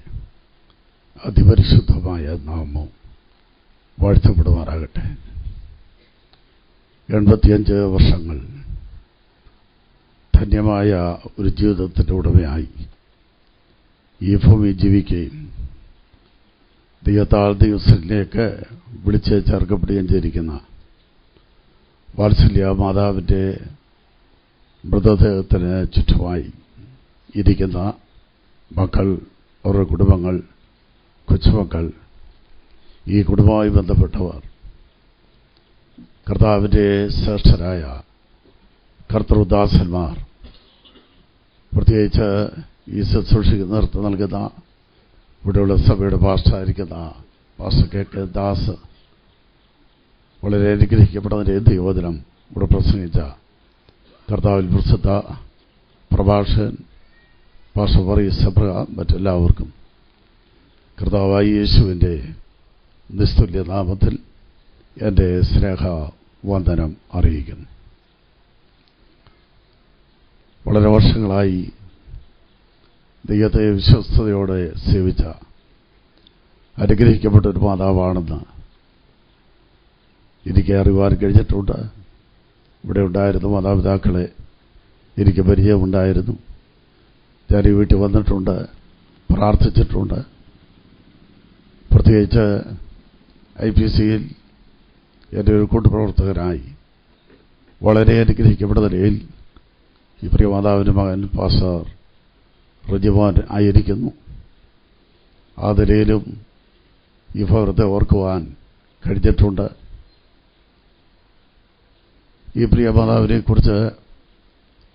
അതിപരിശുദ്ധമായ നാമം വാഴ്ത്തപ്പെടുമാറാകട്ടെ. 85 വർഷങ്ങൾ ധന്യമായ ഒരു ജീവിതത്തിൻ്റെ ഉടമയായി ഈ ഭൂമി ജീവിക്കുകയും ദൈവത്താൽ ദൈവത്തിലേക്ക് വിളിച്ച് ചേർക്കപ്പെടുകയും ചെയ്തിരിക്കുന്ന വാത്സല്യ മാതാവിൻ്റെ മൃതദേഹത്തിന് ചുറ്റുമായി ഇരിക്കുന്ന മക്കൾ, അവരുടെ കുടുംബങ്ങൾ, കൊച്ചുമക്കൾ, ഈ കുടുംബവുമായി ബന്ധപ്പെട്ടവർ, കർത്താവിൻ്റെ ശ്രേഷ്ഠരായ കർത്തൃദാസന്മാർ, പ്രത്യേകിച്ച് ഈ ശുശ്രൂഷയ്ക്ക് നേതൃത്വം നൽകുന്ന ഇവിടെയുള്ള സഭയുടെ പാസ്റ്ററായിരിക്കുന്ന പാസ്റ്റർ കെ ദാസ്, വളരെ അനുഗ്രഹിക്കപ്പെടുന്നതിൻ്റെ ദൈവവചനം ഇവിടെ പ്രസംഗിച്ച കർത്താവിൽ പ്രസിദ്ധ പ്രഭാഷകൻ പാസ്റ്റർ വർഗീസ് എബ്രഹാം, മറ്റെല്ലാവർക്കും കർത്താവായ യേശുവിൻ്റെ നിസ്തുല്യ നാമത്തിൽ എൻ്റെ സ്നേഹവന്ദനം അറിയിക്കുന്നു. വളരെ വർഷങ്ങളായി ദൈവത്തെ വിശ്വസ്തയോടെ സേവിച്ച അനുഗ്രഹിക്കപ്പെട്ട ഒരു മാതാവാണെന്ന് എനിക്ക് അറിവാൻ കഴിഞ്ഞിട്ടുണ്ട്. ഇവിടെ ഉണ്ടായിരുന്ന മാതാപിതാക്കളെ എനിക്ക് പരിചയമുണ്ടായിരുന്നു. ഞാൻ ഈ വീട്ടിൽ വന്നിട്ടുണ്ട്, പ്രാർത്ഥിച്ചിട്ടുണ്ട്. പ്രത്യേകിച്ച് IPCയിൽ എൻ്റെ ഒരു കൂട്ടുപ്രവർത്തകനായി വളരെ അനുഗ്രഹിക്കപ്പെട്ട നിലയിൽ ഈ പ്രിയ മാതാവിൻ്റെ മകൻ പാസ്റ്റർ റജിമോൻ ആയിരിക്കുന്നു. ആ നിലയിലും ഈ ഭവനത്തെ ഓർക്കുവാൻ കഴിഞ്ഞിട്ടുണ്ട്. ഈ പ്രിയ മാതാവിനെക്കുറിച്ച്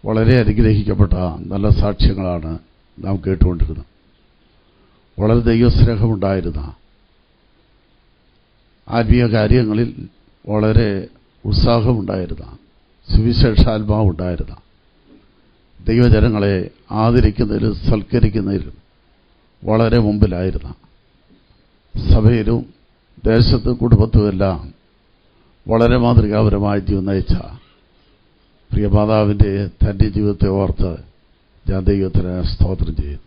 വളരെ അനുഗ്രഹിക്കപ്പെട്ട നല്ല സാക്ഷ്യങ്ങളാണ് നാം കേട്ടുകൊണ്ടിരുന്നത്. വളരെ ദൈവസ്നേഹമുണ്ടായിരുന്ന, ആത്മീയ കാര്യങ്ങളിൽ വളരെ ഉത്സാഹമുണ്ടായിരുന്ന, സുവിശേഷാത്മാവുണ്ടായിരുന്ന, ദൈവജനങ്ങളെ ആദരിക്കുന്നതിലും സൽക്കരിക്കുന്നതിലും വളരെ മുമ്പിലായിരുന്ന, സഭയിലും ദേശത്തും കുടുംബത്തുമെല്ലാം വളരെ മാതൃകാപരമായി ജീവൻ നയിച്ച പ്രിയ മാതാവിൻ്റെ തൻ്റെ ജീവിതത്തെ ഓർത്ത് ഞാൻ ദൈവത്തിന് സ്തോത്രം ചെയ്യുന്നു.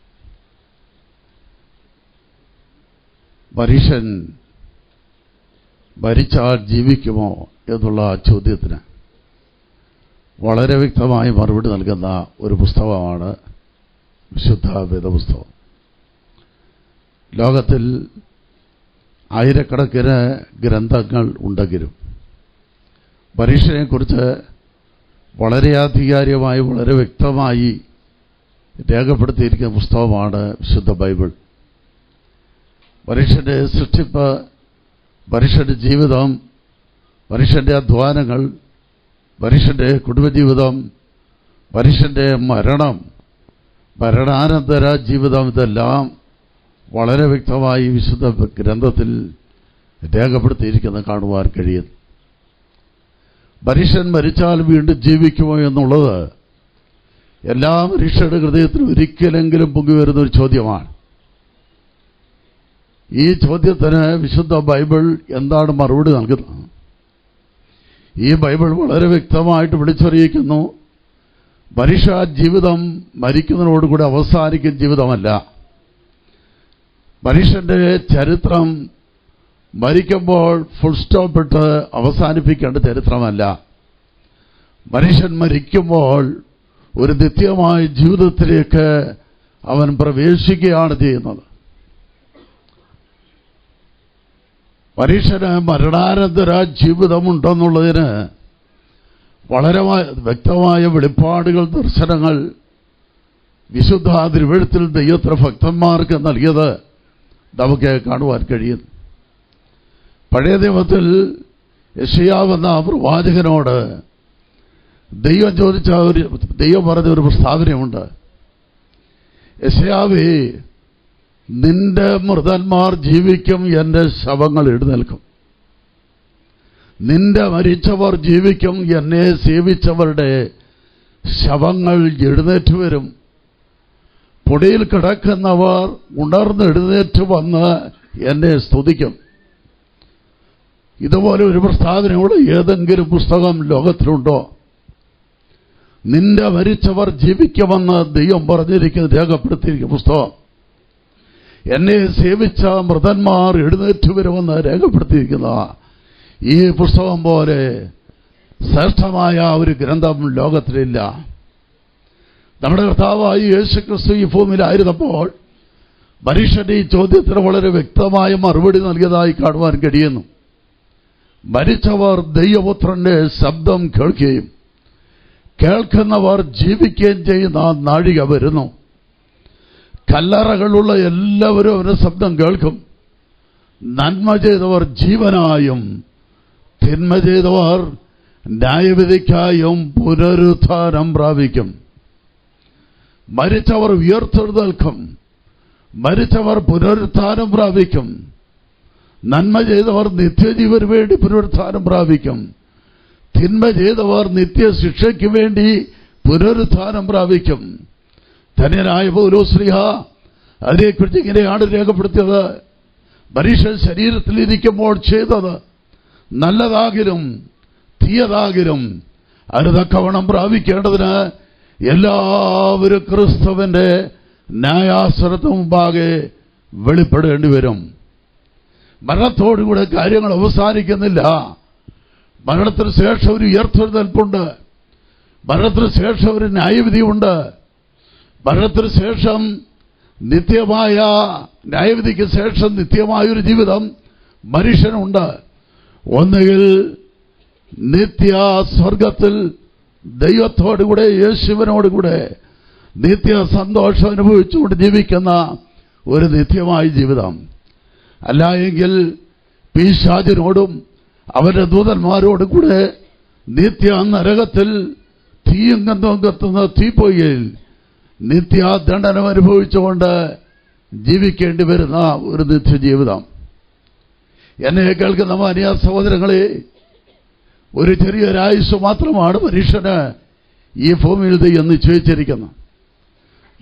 മനുഷ്യൻ മരിച്ചാൽ ജീവിക്കുമോ എന്നുള്ള ചോദ്യത്തിന് വളരെ വ്യക്തമായി മറുപടി നൽകുന്ന ഒരു പുസ്തകമാണ് വിശുദ്ധ വേദപുസ്തകം. ലോകത്തിൽ ആയിരക്കണക്കിന് ഗ്രന്ഥങ്ങൾ ഉണ്ടെങ്കിലും മനുഷ്യനെക്കുറിച്ച് വളരെ ആധികാരികമായി, വളരെ വ്യക്തമായി രേഖപ്പെടുത്തിയിരിക്കുന്ന പുസ്തകമാണ് വിശുദ്ധ ബൈബിൾ. മനുഷ്യന്റെ സൃഷ്ടിപ്പ്, മനുഷ്യന്റെ ജീവിതം, മനുഷ്യന്റെ അധ്വാനങ്ങൾ, മനുഷ്യന്റെ കുടുംബജീവിതം, മനുഷ്യന്റെ മരണം, മരണാനന്തര ജീവിതം, ഇതെല്ലാം വളരെ വ്യക്തമായി വിശുദ്ധ ഗ്രന്ഥത്തിൽ രേഖപ്പെടുത്തിയിരിക്കുന്നത് കാണുവാൻ കഴിയുന്നു. മനുഷ്യൻ മരിച്ചാൽ വീണ്ടും ജീവിക്കുമോ എന്നുള്ളത് എല്ലാ മനുഷ്യരുടെ ഹൃദയത്തിലും ഒരിക്കലെങ്കിലും പൊങ്ങിവരുന്ന ഒരു ചോദ്യമാണ്. ഈ ചോദ്യത്തിന് വിശുദ്ധ ബൈബിൾ എന്താണ് മറുപടി നൽകുന്നത്? ഈ ബൈബിൾ വളരെ വ്യക്തമായിട്ട് വിളിച്ചറിയിക്കുന്നു, മനുഷ്യ ജീവിതം മരിക്കുന്നതിനോടുകൂടി അവസാനിക്കുന്ന ജീവിതമല്ല. മനുഷ്യന്റെ ചരിത്രം മരിക്കുമ്പോൾ ഫുൾ സ്റ്റോപ്പ് ഇട്ട് അവസാനിപ്പിക്കേണ്ട ചരിത്രമല്ല. മനുഷ്യൻ മരിക്കുമ്പോൾ ഒരു നിത്യമായ ജീവിതത്തിലേക്ക് അവൻ പ്രവേശിക്കുകയാണ് ചെയ്യുന്നത്. മനുഷ്യന് മരണാനന്തര ജീവിതമുണ്ടെന്നുള്ളതിന് വളരെ വ്യക്തമായ വെളിപ്പാടുകൾ, ദർശനങ്ങൾ വിശുദ്ധ തിരുവെഴുത്തിൽ ദൈവത്തിന് ഭക്തന്മാർക്ക് നൽകിയത് നമുക്ക് കാണുവാൻ കഴിയുന്നു. പഴയ നിയമത്തിൽ യെശയ്യാവ് എന്ന പ്രവാചകനോട് ദൈവം പറഞ്ഞ ഒരു പ്രസ്താവനയുണ്ട്. യെശയ്യാവേ, നിന്റെ മൃതന്മാർ ജീവിക്കും, എന്റെ ശവങ്ങൾ എഴുന്നേൽക്കും. നിന്റെ മരിച്ചവർ ജീവിക്കും, എന്നെ സേവിച്ചവരുടെ ശവങ്ങൾ എഴുന്നേറ്റ് വരും. പൊടിയിൽ കിടക്കുന്നവർ ഉണർന്നെഴുന്നേറ്റ് വന്ന് എന്നെ സ്തുതിക്കും. ഇതുപോലെ ഒരു പ്രസ്താവനയോട് ഏതെങ്കിലും പുസ്തകം ലോകത്തിലുണ്ടോ? നിന്റെ മരിച്ചവർ ജീവിക്കുമെന്ന് ദൈവം പറഞ്ഞിരിക്കുന്ന, രേഖപ്പെടുത്തിയിരിക്കുന്ന പുസ്തകം. എന്നെ സേവിച്ച മൃതന്മാർ എഴുന്നേറ്റ് വരുമെന്ന് രേഖപ്പെടുത്തിയിരിക്കുന്ന ഈ പുസ്തകം പോലെ ശ്രേഷ്ഠമായ ഒരു ഗ്രന്ഥം ലോകത്തിലില്ല. നമ്മുടെ കർത്താവായ യേശുക്രിസ്തു ഈ ഭൂമിയിലായിരുന്നപ്പോൾ മനുഷ്യന്റെ ഈ ചോദ്യത്തിന് വളരെ വ്യക്തമായ മറുപടി നൽകിയതായി കാണുവാൻ കഴിയുന്നു. മരിച്ചവർ ദൈവപുത്രന്റെ ശബ്ദം കേൾക്കുകയും കേൾക്കുന്നവർ ജീവിക്കുകയും ചെയ്യുന്ന നാഴിക വരുന്നു. കല്ലറകളുള്ള എല്ലാവരും അവരുടെ ശബ്ദം കേൾക്കും. നന്മ ചെയ്തവർ ജീവനായും തിന്മ ചെയ്തവർ ന്യായവിധിക്കായും പുനരുത്ഥാനം പ്രാപിക്കും. മരിച്ചവർ ഉയർത്തെഴുന്നേൽക്കും. മരിച്ചവർ പുനരുത്ഥാനം പ്രാപിക്കും. നന്മ ചെയ്തവർ നിത്യജീവന് വേണ്ടി പുനരുത്ഥാനം പ്രാപിക്കും. തിന്മ ചെയ്തവർ നിത്യശിക്ഷയ്ക്ക് വേണ്ടി പുനരുത്ഥാനം പ്രാപിക്കും. ധന്യനായ പൗലോസ്ലീഹ അതിനെക്കുറിച്ച് ഇങ്ങനെയാണ് രേഖപ്പെടുത്തിയത്: മനുഷ്യൻ ശരീരത്തിലിരിക്കുമ്പോൾ ചെയ്തത് നല്ലതാകിലും തീയതാകിലും അരുതക്കവണ്ണം പ്രാപിക്കേണ്ടതിന് എല്ലാവരും ക്രിസ്തുവിന്റെ ന്യായാസനത്തിന് മുമ്പാകെ വെളിപ്പെടേണ്ടി വരും. മരണത്തോടുകൂടെ കാര്യങ്ങൾ അവസാനിക്കുന്നില്ല. മരണത്തിന് ശേഷം ഒരു ഉയർത്തെഴുന്നേൽപ്പുണ്ട്. മരണത്തിന് ശേഷം ഒരു ന്യായവിധിയുണ്ട്. മരണത്തിന് ശേഷം നിത്യമായ ന്യായവിധിക്ക് ശേഷം നിത്യമായൊരു ജീവിതം മനുഷ്യനുണ്ട്. ഒന്നുകിൽ നിത്യ സ്വർഗത്തിൽ ദൈവത്തോടുകൂടെ യേശുവിനോടുകൂടെ നിത്യ സന്തോഷം അനുഭവിച്ചുകൊണ്ട് ജീവിക്കുന്ന ഒരു നിത്യമായ ജീവിതം, അല്ല എങ്കിൽ പിശാചിനോടും അവരുടെ ദൂതന്മാരോടും കൂടെ നിത്യ നരകത്തിൽ തീയും ഗന്ധവും കത്തുന്ന തീപ്പൊയ്കയിൽ നിത്യദണ്ഡനം അനുഭവിച്ചുകൊണ്ട് ജീവിക്കേണ്ടി വരുന്ന ഒരു നിത്യജീവിതം. എന്നെ കേൾക്കുന്ന മാന്യ സഹോദരങ്ങളെ, ഒരു ചെറിയൊരായുസ് മാത്രമാണ് മനുഷ്യന് ഈ ഭൂമിയിൽ ദൈവം നിശ്ചയിച്ചിരിക്കുന്നത്.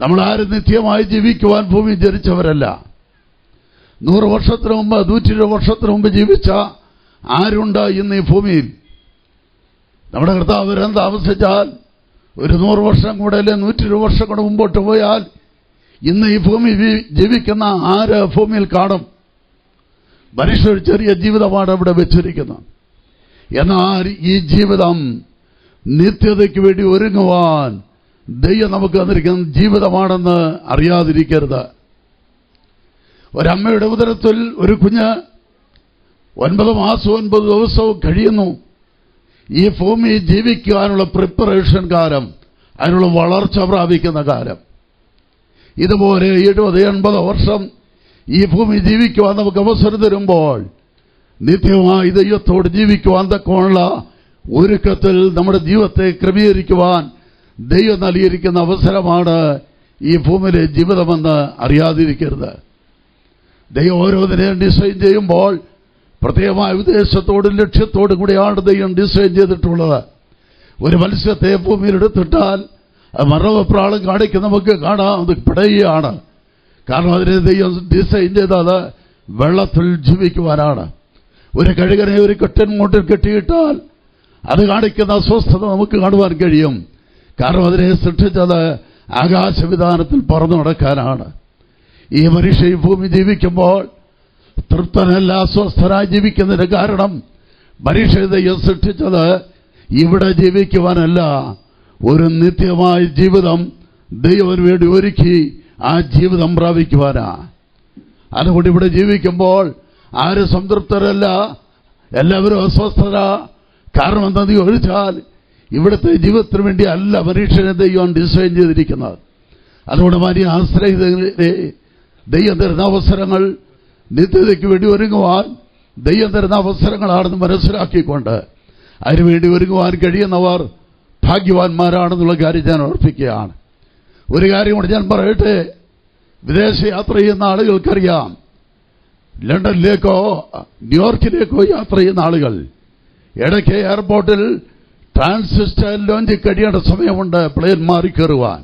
നമ്മളാരും നിത്യമായി ജീവിക്കുവാൻ ഭൂമി ജനിച്ചവരല്ല. 100 വർഷത്തിന് മുമ്പ് 120 വർഷത്തിന് മുമ്പ് ജീവിച്ച ആരുണ്ട് ഇന്ന് ഈ ഭൂമിയിൽ? നമ്മുടെ കർത്താവ് വരാൻ താമസിച്ചാൽ ഒരു 100 വർഷം കൂടെ അല്ലെ 120 വർഷം കൂടെ മുമ്പോട്ട് പോയാൽ ഇന്ന് ഈ ഭൂമി ജീവിക്കുന്ന ആര് ഭൂമിയിൽ കാണും? മനുഷ്യർ ചെറിയ ജീവിതമാണ് ഇവിടെ വെച്ചിരിക്കുന്നത്. എന്നാൽ ഈ ജീവിതം നിത്യതയ്ക്ക് വേണ്ടി ഒരുങ്ങുവാൻ ദൈവം നമുക്ക് തന്നിരിക്കുന്ന ജീവിതമാണെന്ന് അറിയാതിരിക്കരുത്. ഒരമ്മയുടെ ഉദരത്തിൽ ഒരു കുഞ്ഞ് 9 മാസവും 9 ദിവസവും കഴിയുന്നു. ഈ ഭൂമി ജീവിക്കാനുള്ള പ്രിപ്പറേഷൻ കാലം, അതിനുള്ള വളർച്ച പ്രാപിക്കുന്ന കാലം. ഇതുപോലെ 70-80 വർഷം ഈ ഭൂമി ജീവിക്കുവാൻ നമുക്ക് അവസരം തരുമ്പോൾ നിത്യമായി ദൈവത്തോട് ജീവിക്കുവാൻ തക്കമുള്ള ഒരുക്കത്തിൽ നമ്മുടെ ജീവിതത്തെ ക്രമീകരിക്കുവാൻ ദൈവം നൽകിയിരിക്കുന്ന അവസരമാണ് ഈ ഭൂമിയിലെ ജീവിതമെന്ന് അറിയാതിരിക്കരുത്. ദൈവം ഓരോന്നിനെയും ഡിസൈൻ ചെയ്യുമ്പോൾ പ്രത്യേകമായ ഉദ്ദേശത്തോടും ലക്ഷ്യത്തോടും കൂടിയാണ് ദൈവം ഡിസൈൻ ചെയ്തിട്ടുള്ളത്. ഒരു മത്സ്യത്തെ ഭൂമിയിലെടുത്തിട്ടാൽ മരണപ്രാളം കാണിക്കുന്ന നമുക്ക് കാണാം, അത് പിടയുകയാണ്. കാരണം അതിനെ ദൈവം ഡിസൈൻ ചെയ്തത് വെള്ളത്തിൽ ജീവിക്കുവാനാണ്. ഒരു കഴുകനെ ഒരു കെട്ടൻ മൂട്ടിൽ കെട്ടിയിട്ടാൽ അത് കാണിക്കുന്ന അസ്വസ്ഥത നമുക്ക് കാണുവാൻ കഴിയും. കാരണം അതിനെ സൃഷ്ടിച്ചത് ആകാശവിധാനത്തിൽ പറന്നു നടക്കാനാണ്. ഈ മനുഷ്യ ഈ ഭൂമി ജീവിക്കുമ്പോൾ തൃപ്തനല്ല, അസ്വസ്ഥനായി ജീവിക്കുന്നതിന് കാരണം മനുഷ്യ ദൈവം സൃഷ്ടിച്ചത് ഇവിടെ ജീവിക്കുവാനല്ല, ഒരു നിത്യമായ ജീവിതം ദൈവത്തിന് വേണ്ടി ഒരുക്കി ആ ജീവിതം പ്രാപിക്കുവാനാ. അതുകൊണ്ട് ഇവിടെ ജീവിക്കുമ്പോൾ ആരും സംതൃപ്തരല്ല, എല്ലാവരും അസ്വസ്ഥത. കാരണം എന്താ ചോദിച്ചാൽ ഇവിടുത്തെ ജീവിതത്തിന് വേണ്ടി അല്ല മനുഷ്യനെ ദൈവം ഡിസൈൻ ചെയ്തിരിക്കുന്നത്. അതുകൊണ്ട് മാറ്റി ആശ്രയിതരെ ദൈവം തരുന്ന അവസരങ്ങൾ നിത്യതയ്ക്ക് വേണ്ടി ഒരുങ്ങുവാൻ ദൈവം തരുന്ന അവസരങ്ങളാണെന്ന് മനസ്സിലാക്കിക്കൊണ്ട് അതിനുവേണ്ടി ഒരുങ്ങുവാൻ കഴിയുന്നവർ ഭാഗ്യവാന്മാരാണെന്നുള്ള കാര്യം ഞാൻ ഓർപ്പിക്കുകയാണ്. ഒരു കാര്യം കൂടി ഞാൻ പറയട്ടെ. വിദേശ യാത്ര ചെയ്യുന്ന ആളുകൾക്കറിയാം, ലണ്ടനിലേക്കോ ന്യൂയോർക്കിലേക്കോ യാത്ര ചെയ്യുന്ന ആളുകൾ ഇടയ്ക്ക് എയർപോർട്ടിൽ ട്രാൻസിസ്റ്റർ ലോഞ്ചിൽ കഴിയേണ്ട സമയമുണ്ട് പ്ലെയിൻ മാറി കയറുവാൻ.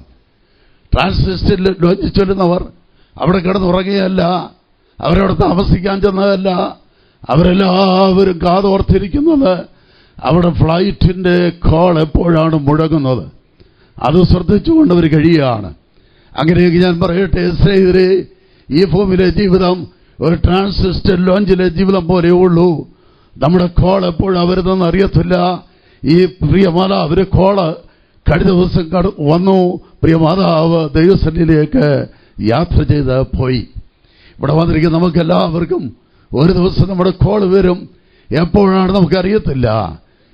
ട്രാൻസിസ്റ്റർ ലോഞ്ചിൽ ചെല്ലുന്നവർ അവിടെ കിടന്നുറങ്ങുകയല്ല, അവരവിടെ താമസിക്കാൻ ചെന്നതല്ല, അവരെല്ലാവരും കാതോർത്തിരിക്കുന്നത് അവിടെ ഫ്ലൈറ്റിന്റെ കോൾ എപ്പോഴാണ് മുഴങ്ങുന്നത് അത് ശ്രദ്ധിച്ചുകൊണ്ട് അവർ കഴിയുകയാണ്. അങ്ങനെയൊക്കെ ഞാൻ പറയട്ടെ സ്നേഹിതരെ, ഈ ഭൂമിയിലെ ജീവിതം ഒരു ട്രാൻസിസ്റ്റർ ലോഞ്ചിലെ ജീവിതം പോലെയേ ഉള്ളൂ. നമ്മുടെ കോൾ എപ്പോഴും അവരുതെന്ന് അറിയത്തില്ല. ഈ പ്രിയമാതാവിന്റെ കോള് കഴിഞ്ഞ ദിവസം വന്നു. പ്രിയമാതാവ് ദൈവസന്നിധിയിലേക്ക് യാത്ര ചെയ്ത് പോയി. ഇവിടെ വന്നിരിക്കുന്ന നമുക്ക് എല്ലാവർക്കും ഒരു ദിവസം നമ്മുടെ കോള് വരും. എപ്പോഴാണ് നമുക്കറിയത്തില്ല.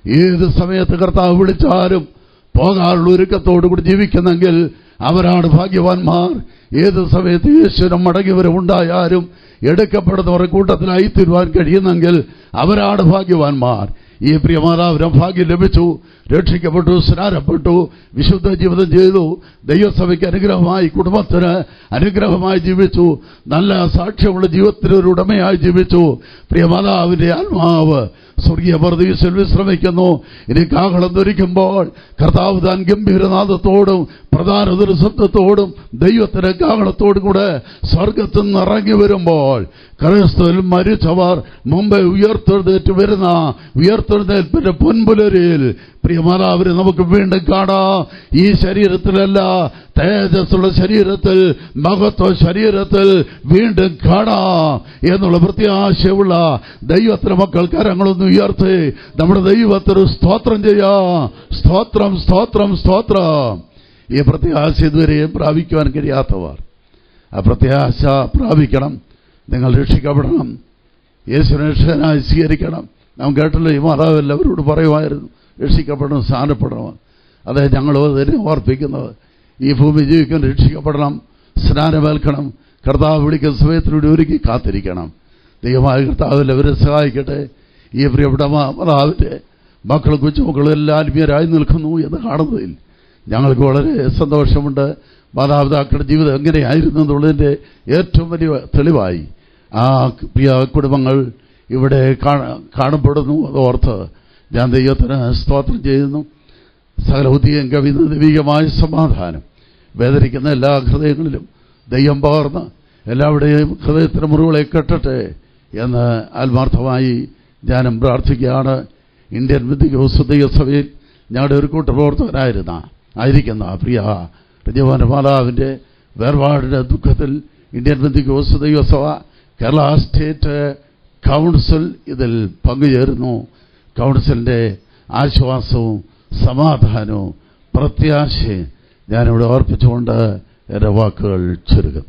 ഏത് സമയത്ത് കർത്താവ് വിളിച്ചാലും പോകാനുള്ള ഒരുക്കത്തോടുകൂടി ജീവിക്കുന്നെങ്കിൽ അവരാണ് ഭാഗ്യവാന്മാർ. ഏത് സമയത്ത് യേശുവിനും മടങ്ങിവരുണ്ടായാലും എടുക്കപ്പെടുന്നവരുടെ കൂട്ടത്തിലായി തീരുവാൻ കഴിയുന്നെങ്കിൽ അവരാണ് ഭാഗ്യവാന്മാർ. ഈ പ്രിയമാതാവിന് ഭാഗ്യം ലഭിച്ചു, രക്ഷിക്കപ്പെട്ടു, സ്നാനപ്പെട്ടു, വിശുദ്ധ ജീവിതം ചെയ്തു, ദൈവസഭയ്ക്ക് അനുഗ്രഹമായി, കുടുംബത്തിന് അനുഗ്രഹമായി ജീവിച്ചു, നല്ല സാക്ഷ്യമുള്ള ജീവിതത്തിന് ഒരു ഉടമയായി ജീവിച്ചു. പ്രിയമാതാവിന്റെ ആത്മാവ് സ്വർഗീയ പർദീസിൽ വിശ്രമിക്കുന്നു. ഇനി കാഹളം ധരിക്കുമ്പോൾ കർത്താവ് താൻ ഗംഭീരനാദത്തോടും പ്രധാന ദുരശബ്ദത്തോടും ദൈവത്തിന്റെ കാഹളത്തോടും കൂടെ സ്വർഗത്തിൽ നിന്ന് ഇറങ്ങി വരുമ്പോൾ ക്രിസ്തുവിൽ മരിച്ചവർ മുമ്പ് ഉയർത്തെഴുന്നേറ്റ് വരുന്ന ഉയർത്തെഴുന്നേൽപ്പിന്റെ പൊൻപുലരിൽ പ്രിയമാതാവിനെ നമുക്ക് വീണ്ടും കാണാം. ഈ ശരീരത്തിലല്ല, തേജസ്സുള്ള ശരീരത്തിൽ, മഹത്വ ശരീരത്തിൽ വീണ്ടും കാണാം എന്നുള്ള പ്രത്യാശയുള്ള ദൈവത്തിന്റെ മക്കൾ കരങ്ങളൊന്നും ഉയർത്തി നമ്മുടെ ദൈവത്തിന് സ്തോത്രം ചെയ്യാം. സ്തോത്രം, സ്തോത്രം, സ്തോത്രം. ഈ പ്രത്യാശ ഇതുവരെയും പ്രാപിക്കുവാൻ കഴിയാത്തവർ ആ പ്രത്യാശ പ്രാപിക്കണം. നിങ്ങൾ രക്ഷിക്കപ്പെടണം, യേശുവിനെ രക്ഷകനായി സ്വീകരിക്കണം. നാം കേട്ടല്ലോ, ഈ മാതാവ് എല്ലാവരോട് പറയുമായിരുന്നു രക്ഷിക്കപ്പെടണം, സ്നാനപ്പെടണം. അതെ, ഞങ്ങളും അതിനെ ഓർപ്പിക്കുന്നത്. ഈ ഭൂമി ജീവിക്കാൻ രക്ഷിക്കപ്പെടണം, സ്നാനമേൽക്കണം, കർത്താവ് വിളിക്കുന്ന സമയത്തിലൂടെ ഒരുക്കി കാത്തിരിക്കണം. ദൈവമായ കർത്താവ് എല്ലാവരെ സഹായിക്കട്ടെ. ഈ പ്രിയപ്പെട്ട മാതാവിന്റെ മക്കളും കൊച്ചുമക്കളും എല്ലാം ആത്മീയരായി നിൽക്കുന്നു എന്ന് കാണുന്നതിൽ ഞങ്ങൾക്ക് വളരെ സന്തോഷമുണ്ട്. മാതാപിതാക്കളുടെ ജീവിതം എങ്ങനെയായിരുന്നു എന്നുള്ളതിൻ്റെ ഏറ്റവും വലിയ തെളിവായി ആ പ്രിയ കുടുംബങ്ങൾ ഇവിടെ കാണപ്പെടുന്നു. അതോർത്ത് ഞാൻ ദൈവത്തിന് സ്തോത്രം ചെയ്യുന്നു. സകല ബുദ്ധിയും കവിയുന്ന ദൈവികമായ സമാധാനം വേദനിക്കുന്ന എല്ലാ ഹൃദയങ്ങളിലും ദൈവം പകർന്ന് എല്ലാവരുടെയും ഹൃദയത്തിന് മുറിവുകളെ കെട്ടട്ടെ എന്ന് ആത്മാർത്ഥമായി ഞാനും പ്രാർത്ഥിക്കുകയാണ്. ഇന്ത്യൻ വിദ്യാഭ്യാസ ദൈവസഭയിൽ ഞങ്ങളുടെ ഒരു കൂട്ടപ്രവർത്തകനായിരിക്കുന്ന പ്രിയ രജവാന മാതാവിന്റെ വേർപാടിന്റെ ദുഃഖത്തിൽ ഇന്ത്യൻ വിദ്യാഭ്യാസ ദൈവസഭ കേരള സ്റ്റേറ്റ് കൗൺസിൽ ഇതിൽ പങ്കുചേരുന്നു. കൗൺസിലിന്റെ ആശ്വാസവും സമാധാനവും പ്രത്യാശയും ഞാനിവിടെ ഓർപ്പിച്ചുകൊണ്ട് എൻ്റെ വാക്കുകൾ ചുരുക്കും.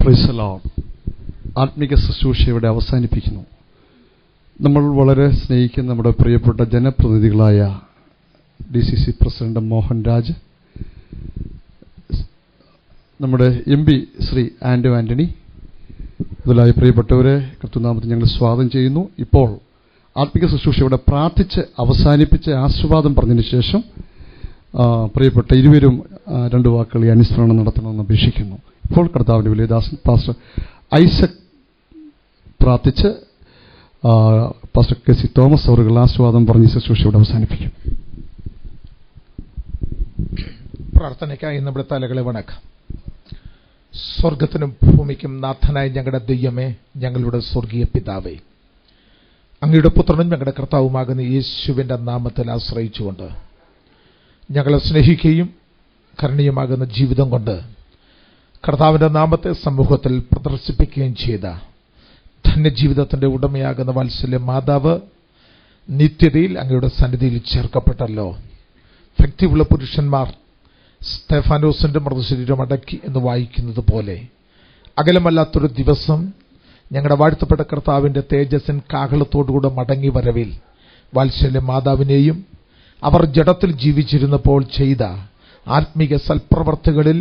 Price the Lord. ആത്മീക ശുശ്രൂഷ ഇവിടെ അവസാനിപ്പിക്കുന്നു. നമ്മൾ വളരെ സ്നേഹിക്കുന്ന നമ്മുടെ പ്രിയപ്പെട്ട ജനപ്രതിനിധികളായ DCC പ്രസിഡന്റ് മോഹൻ രാജ്, നമ്മുടെ MP ശ്രീ ആന്റണി മുതലായ പ്രിയപ്പെട്ടവരെ കർത്തൃനാമത്തിൽ ഞങ്ങൾ സ്വാഗതം ചെയ്യുന്നു. ഇപ്പോൾ ആത്മിക ശുശ്രൂഷ ഇവിടെ പ്രാർത്ഥിച്ച് അവസാനിപ്പിച്ച് ആശീർവാദം പറഞ്ഞതിന് ശേഷം പ്രിയപ്പെട്ട ഇരുവരും രണ്ട് വാക്കുകൾ ഈ അനുസ്മരണം നടത്തണമെന്ന് അപേക്ഷിക്കുന്നു. ഇപ്പോൾ കർത്താവിന്റെ വലിയ ദാസൻ പാസ്റ്റർ ഐസക് പ്രാർത്ഥിച്ച് പാസ്റ്റർ KC തോമസ് അവர்கள் ആശീർവാദം പറഞ്ഞ് ശുശ്രൂഷ ഇവിടെ അവസാനിപ്പിക്കും. പ്രാർത്ഥനയ്ക്കായി നമ്മുടെ തലകളെ വണക്കാം. സ്വർഗത്തിനും ഭൂമിക്കും നാഥനായ ഞങ്ങളുടെ ദൈവമേ, ഞങ്ങളുടെ സ്വർഗീയ പിതാവേ, അങ്ങയുടെ പുത്രനും ഞങ്ങളുടെ കർത്താവുമാകുന്ന യേശുവിന്റെ നാമത്തിൽ ആശ്രയിച്ചുകൊണ്ട് ഞങ്ങളെ സ്നേഹിക്കുകയും കരുണീയമാകുന്ന ജീവിതം കൊണ്ട് കർത്താവിന്റെ നാമത്തെ സമൂഹത്തിൽ പ്രദർശിപ്പിക്കുകയും ചെയ്ത ധന്യജീവിതത്തിന്റെ ഉടമയാകുന്ന വാത്സല്യ മാതാവ് നിത്യതയിൽ അങ്ങയുടെ സന്നിധിയിൽ ചേർക്കപ്പെട്ടല്ലോ. ഭക്തിയുള്ള പുരുഷന്മാർ സ്തെഫാനോസിന്റെ മൃതശരീരം അടക്കി എന്ന് വായിക്കുന്നത് പോലെ അകലമല്ലാത്തൊരു ദിവസം ഞങ്ങളുടെ വാഴ്ത്തപ്പെട്ട കർത്താവിന്റെ തേജസ്സിൻ കാഹളത്തോടുകൂടെ മടങ്ങി വരവിൽ വാത്സല്യ മാതാവിനെയും അവർ ജഡത്തിൽ ജീവിച്ചിരുന്നപ്പോൾ ചെയ്ത ആത്മീക സൽപ്രവർത്തികളിൽ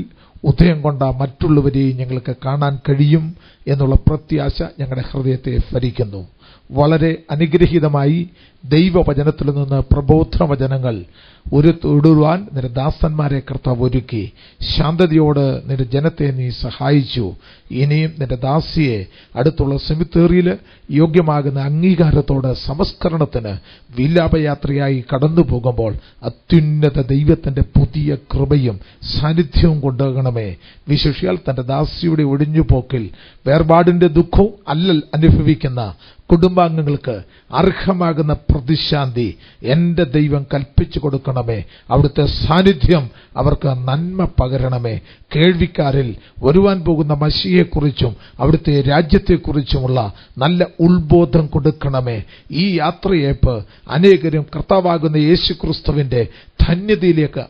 ഉദയം കൊണ്ട മറ്റുള്ളവരെയും ഞങ്ങൾക്ക് കാണാൻ കഴിയും എന്നുള്ള പ്രത്യാശ ഞങ്ങളുടെ ഹൃദയത്തെ ഭരിക്കുന്നു. വളരെ അനുഗ്രഹീതമായി ദൈവവചനത്തിൽ നിന്ന് പ്രബോധനവചനങ്ങൾ ഉരുവാൻ നിന്റെ ദാസന്മാരെ കർത്താവ് ഒരുക്കി. ശാന്തതയോട് നിന്റെ ജനത്തെ നീ സഹായിച്ചു. ഇനിയും നിന്റെ ദാസിയെ അടുത്തുള്ള സെമിത്തേറിയിൽ യോഗ്യമാകുന്ന അംഗീകാരത്തോട് സംസ്കരണത്തിന് വിലാപയാത്രയായി കടന്നു പോകുമ്പോൾ അത്യുന്നത ദൈവത്തിന്റെ പുതിയ കൃപയും സാന്നിധ്യവും കൊണ്ടുപോകണമേ. വിശേഷിയാൽ തന്റെ ദാസിയുടെ ഒഴിഞ്ഞുപോക്കിൽ വേർപാടിന്റെ ദുഃഖവും അല്ലൽ അനുഭവിക്കുന്ന കുടുംബാംഗങ്ങൾക്ക് അർഹമാകുന്ന പ്രതിശാന്തി എന്റെ ദൈവം കൽപ്പിച്ചു കൊടുക്കണമേ. അവിടുത്തെ സാന്നിധ്യം അവർക്ക് നന്മ പകരണമേ. കേൾവിക്കാരിൽ വരുവാൻ പോകുന്ന മശിയെക്കുറിച്ചും അവിടുത്തെ രാജ്യത്തെക്കുറിച്ചുമുള്ള നല്ല ഉത്ബോധം കൊടുക്കണമേ. ഈ യാത്രയേപ്പ് അനേകരും കർത്താവാകുന്ന യേശുക്രിസ്തുവിന്റെ ധന്യതയിലേക്ക്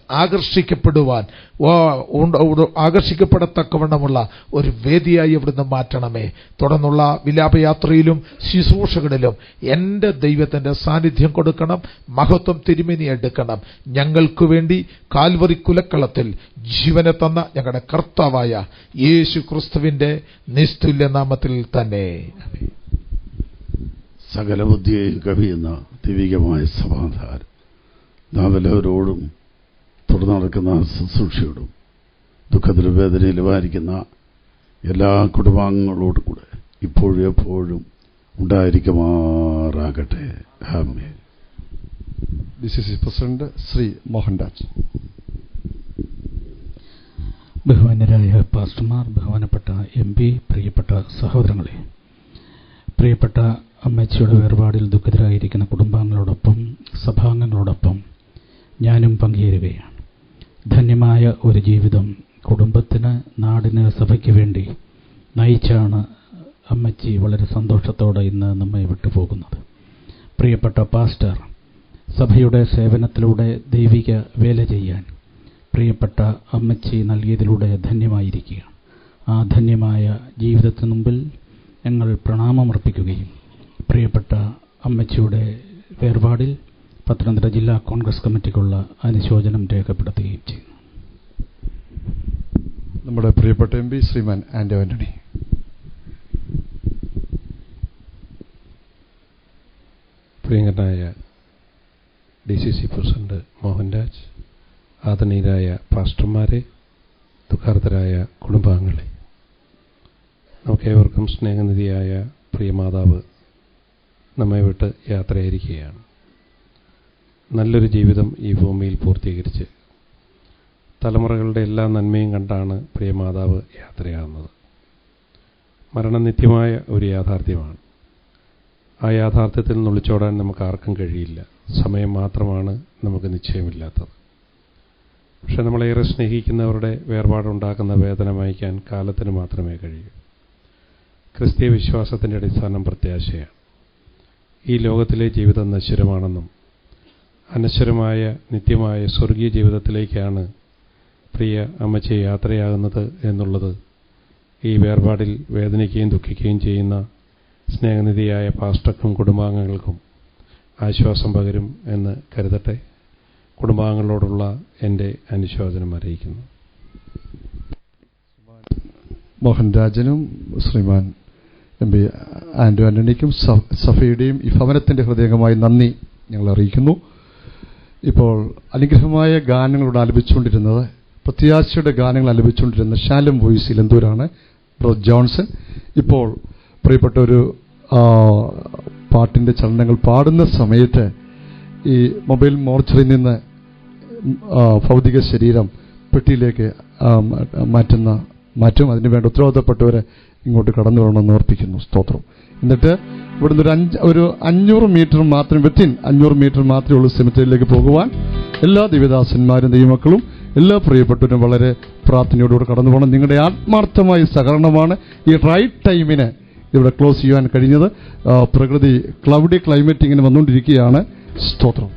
ആകർഷിക്കപ്പെടത്തക്കവണ്ണമുള്ള ഒരു വേദിയായി അവിടുന്ന് മാറ്റണമേ. തുടർന്നുള്ള വിലാപയാത്രയിലും ശുശ്രൂഷകളിലും എന്റെ ദൈവത്തിന്റെ സാന്നിധ്യം കൊടുക്കണം. മഹത്വം തിരുമേനി എടുക്കണം. ഞങ്ങൾക്കു വേണ്ടി കാൽവറി കുലക്കളത്തിൽ ജീവനെ തന്ന ഞങ്ങളുടെ കർത്താവായ യേശു ക്രിസ്തുവിന്റെ നിസ്തുല്യ നാമത്തിൽ തന്നെ. സകല ബുദ്ധിയെയും കവിയുന്ന ദൈവികമായ സമാധാനം നാം എല്ലാവരോടും തുടർന്ന് നടക്കുന്ന ശുശ്രൂഷയോടും ദുഃഖത്തിലും വേദനയിലും ആയിരിക്കുന്ന എല്ലാ കുടുംബാംഗങ്ങളോടും കൂടെ ഇപ്പോഴും എപ്പോഴും ഉണ്ടായിരിക്കുമാറാകട്ടെ. ആമേൻ. DCC president Shri Mohanraj. ബഹുമാന്യരായ പാസ്റ്റർമാർ, ബഹുമാനപ്പെട്ട MP, പ്രിയപ്പെട്ട സഹോദരങ്ങളെ, പ്രിയപ്പെട്ട അമ്മച്ചിയുടെ വേർപാടിൽ ദുഃഖിതരായിരിക്കുന്ന കുടുംബാംഗങ്ങളോടൊപ്പം സഭാംഗങ്ങളോടൊപ്പം ഞാനും പങ്കുചേരുകയാണ്. ധന്യമായ ഒരു ജീവിതം കുടുംബത്തിന്, നാടിന്, സഭയ്ക്ക് വേണ്ടി നയിച്ചാണ് അമ്മച്ചി വളരെ സന്തോഷത്തോടെ ഇന്ന് നമ്മെ വിട്ടുപോകുന്നത്. പ്രിയപ്പെട്ട പാസ്റ്റർ, സഭയുടെ സേവനത്തിലൂടെ ദൈവിക വേല ചെയ്യാൻ പ്രിയപ്പെട്ട അമ്മച്ചി നൽകിയതിലൂടെ ധന്യമായിരിക്കുകയാണ്. ആ ധന്യമായ ജീവിതത്തിന് മുമ്പിൽ ഞങ്ങൾ പ്രണാമമർപ്പിക്കുകയും പ്രിയപ്പെട്ട അമ്മച്ചിയുടെ വേർപാടിൽ പത്തനംതിട്ട ജില്ലാ കോൺഗ്രസ് കമ്മിറ്റിക്കുള്ള അനുശോചനം രേഖപ്പെടുത്തുകയും ചെയ്യുന്നു. നമ്മുടെ പ്രിയപ്പെട്ട MP ശ്രീമാൻ ആന്റണി. പ്രിയങ്കരനായ DCC പ്രസിഡന്റ് മോഹൻരാജ്, ആദരണീയരായ പാസ്റ്റർമാരെ, ദുഃഖാർത്തരായ കുടുംബാംഗങ്ങളെ, നമുക്കേവർക്കും സ്നേഹനിധിയായ പ്രിയമാതാവ് നമ്മെ വിട്ട് യാത്രയായിരിക്കുകയാണ്. നല്ലൊരു ജീവിതം ഈ ഭൂമിയിൽ പൂർത്തീകരിച്ച് തലമുറകളുടെ എല്ലാ നന്മയും കണ്ടാണ് പ്രിയമാതാവ് യാത്രയാകുന്നത്. മരണം നിത്യമായ ഒരു യാഥാർത്ഥ്യമാണ്. ആ യാഥാർത്ഥ്യത്തിൽ നിന്ന് ഒളിച്ചോടാൻ നമുക്ക് ആർക്കും കഴിയില്ല. സമയം മാത്രമാണ് നമുക്ക് നിശ്ചയമില്ലാത്തത്. പക്ഷെ നമ്മളേറെ സ്നേഹിക്കുന്നവരുടെ വേർപാടുണ്ടാക്കുന്ന വേദന വഹിക്കാൻ കാലത്തിന് മാത്രമേ കഴിയൂ. ക്രിസ്തീയ വിശ്വാസത്തിൻ്റെ അടിസ്ഥാനം പ്രത്യാശയാണ്. ഈ ലോകത്തിലെ ജീവിതം നശ്വരമാണെന്നും അനശ്വരമായ നിത്യമായ സ്വർഗീയ ജീവിതത്തിലേക്കാണ് പ്രിയ അമ്മച്ചി യാത്രയാകുന്നത് എന്നുള്ളത് ഈ വേർപാടിൽ വേദനിക്കുകയും ദുഃഖിക്കുകയും ചെയ്യുന്ന സ്നേഹനിധിയായ പാസ്റ്റർക്കും കുടുംബാംഗങ്ങൾക്കും ആശ്വാസം പകരും എന്ന് കരുതട്ടെ. കുടുംബാംഗങ്ങളോടുള്ള എൻ്റെ അനുശോചനം അറിയിക്കുന്നു. മോഹൻരാജനും ശ്രീമാൻ MP ആന്റണിക്കും സഭയുടെയും ഈ ഭവനത്തിന്റെ ഹൃദയമായി നന്ദി ഞങ്ങൾ അറിയിക്കുന്നു. ഇപ്പോൾ അനുഗ്രഹമായ ഗാനങ്ങളോട് ആലപിച്ചുകൊണ്ടിരുന്നത്, പ്രത്യാശയുടെ ഗാനങ്ങൾ ആലപിച്ചുകൊണ്ടിരുന്ന ശാലം വോയിസ് ഇലന്തൂരാണ് ബ്രദർ ജോൺസൺ. ഇപ്പോൾ പ്രിയപ്പെട്ട ഒരു പാട്ടിന്റെ ചലനങ്ങൾ പാടുന്ന സമയത്ത് ഈ മൊബൈൽ മോർച്ചറിൽ നിന്ന് ഭൗതിക ശരീരം പെട്ടിയിലേക്ക് മാറ്റും. അതിനുവേണ്ട ഉത്തരവാദിത്തപ്പെട്ടവരെ ഇങ്ങോട്ട് കടന്നു വരണമെന്ന് ഓർപ്പിക്കുന്നു. സ്തോത്രം. എന്നിട്ട് ഇവിടുന്ന് ഒരു 500 മീറ്റർ മാത്രം, വിത്തിൻ 500 മീറ്റർ മാത്രമേ ഉള്ളൂ സെമിത്തേരിയിലേക്ക് പോകുവാൻ. എല്ലാ ദൈവദാസന്മാരും ദൈവമക്കളും എല്ലാ പ്രിയപ്പെട്ടവരും വളരെ പ്രാർത്ഥനയോടുകൂടെ കടന്നു പോകണം. നിങ്ങളുടെ ആത്മാർത്ഥമായ സഹകരണമാണ് ഈ റൈറ്റ് ടൈമിന് ഇവിടെ ക്ലോസ് ചെയ്യാൻ കഴിഞ്ഞത്. പ്രകൃതി ക്ലൗഡി ക്ലൈമറ്റ് ഇങ്ങനെ വന്നുകൊണ്ടിരിക്കുകയാണ്. സ്തോത്രം.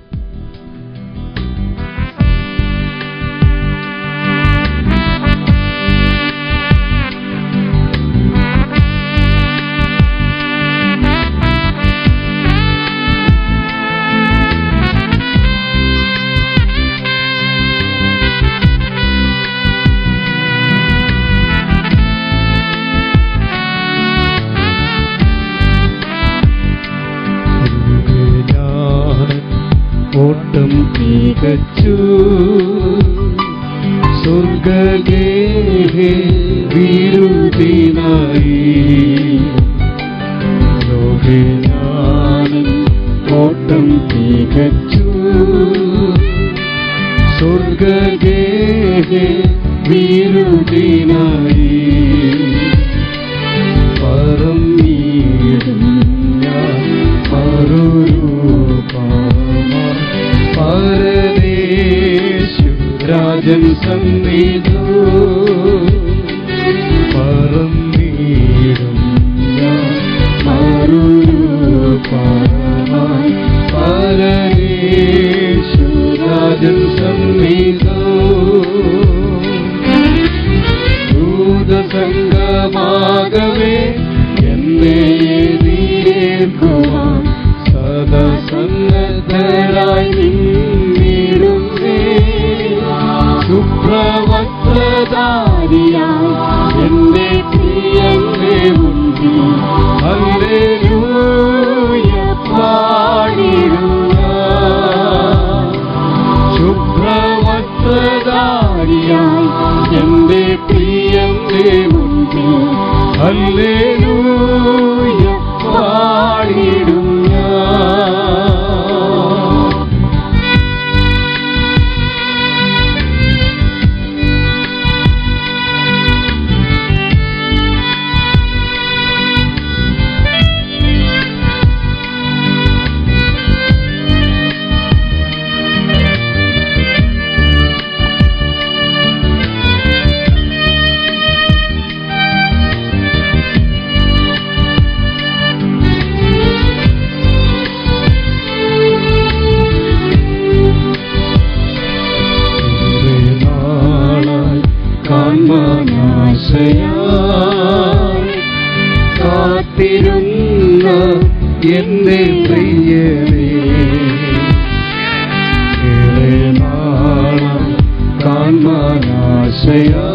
ഓട്ടം തികച്ചു സ്വർഗഗേഹേ വിരുദിനായി ലോകനാഥൻ ഓട്ടം തികച്ചു സ്വർഗഗേഹേ വിരുദിനായി പറന്നീടും ഞാൻ പരദേശു രാജൻ സന്നിധോ പറന്നീടും ഞാൻ പരദേശു രാജൻ സന്നിധോ ദൂതസംഗമാകവേ എന്നെ എതിരേൽക്കുവാൻ സദാ സന്നദ്ധരായി നിന്നിടുന്നേ സുപ്രവസ്ത്രധാരിയായി എന്റെ പ്രിയന്റെ മുൻപിൽ ഹല്ലേലൂയ പാടിടുന്ന ശുഭ്രവസ്ത്രധാരിയായി എന്റെ പ്രിയന്റെ മുൻപിൽ ഹല്ലേലൂയ പാടിടും കാത്തിരുന്ന എന്റെ പ്രിയരേ ഏറെ നാളായി കാൺമാനാശയാ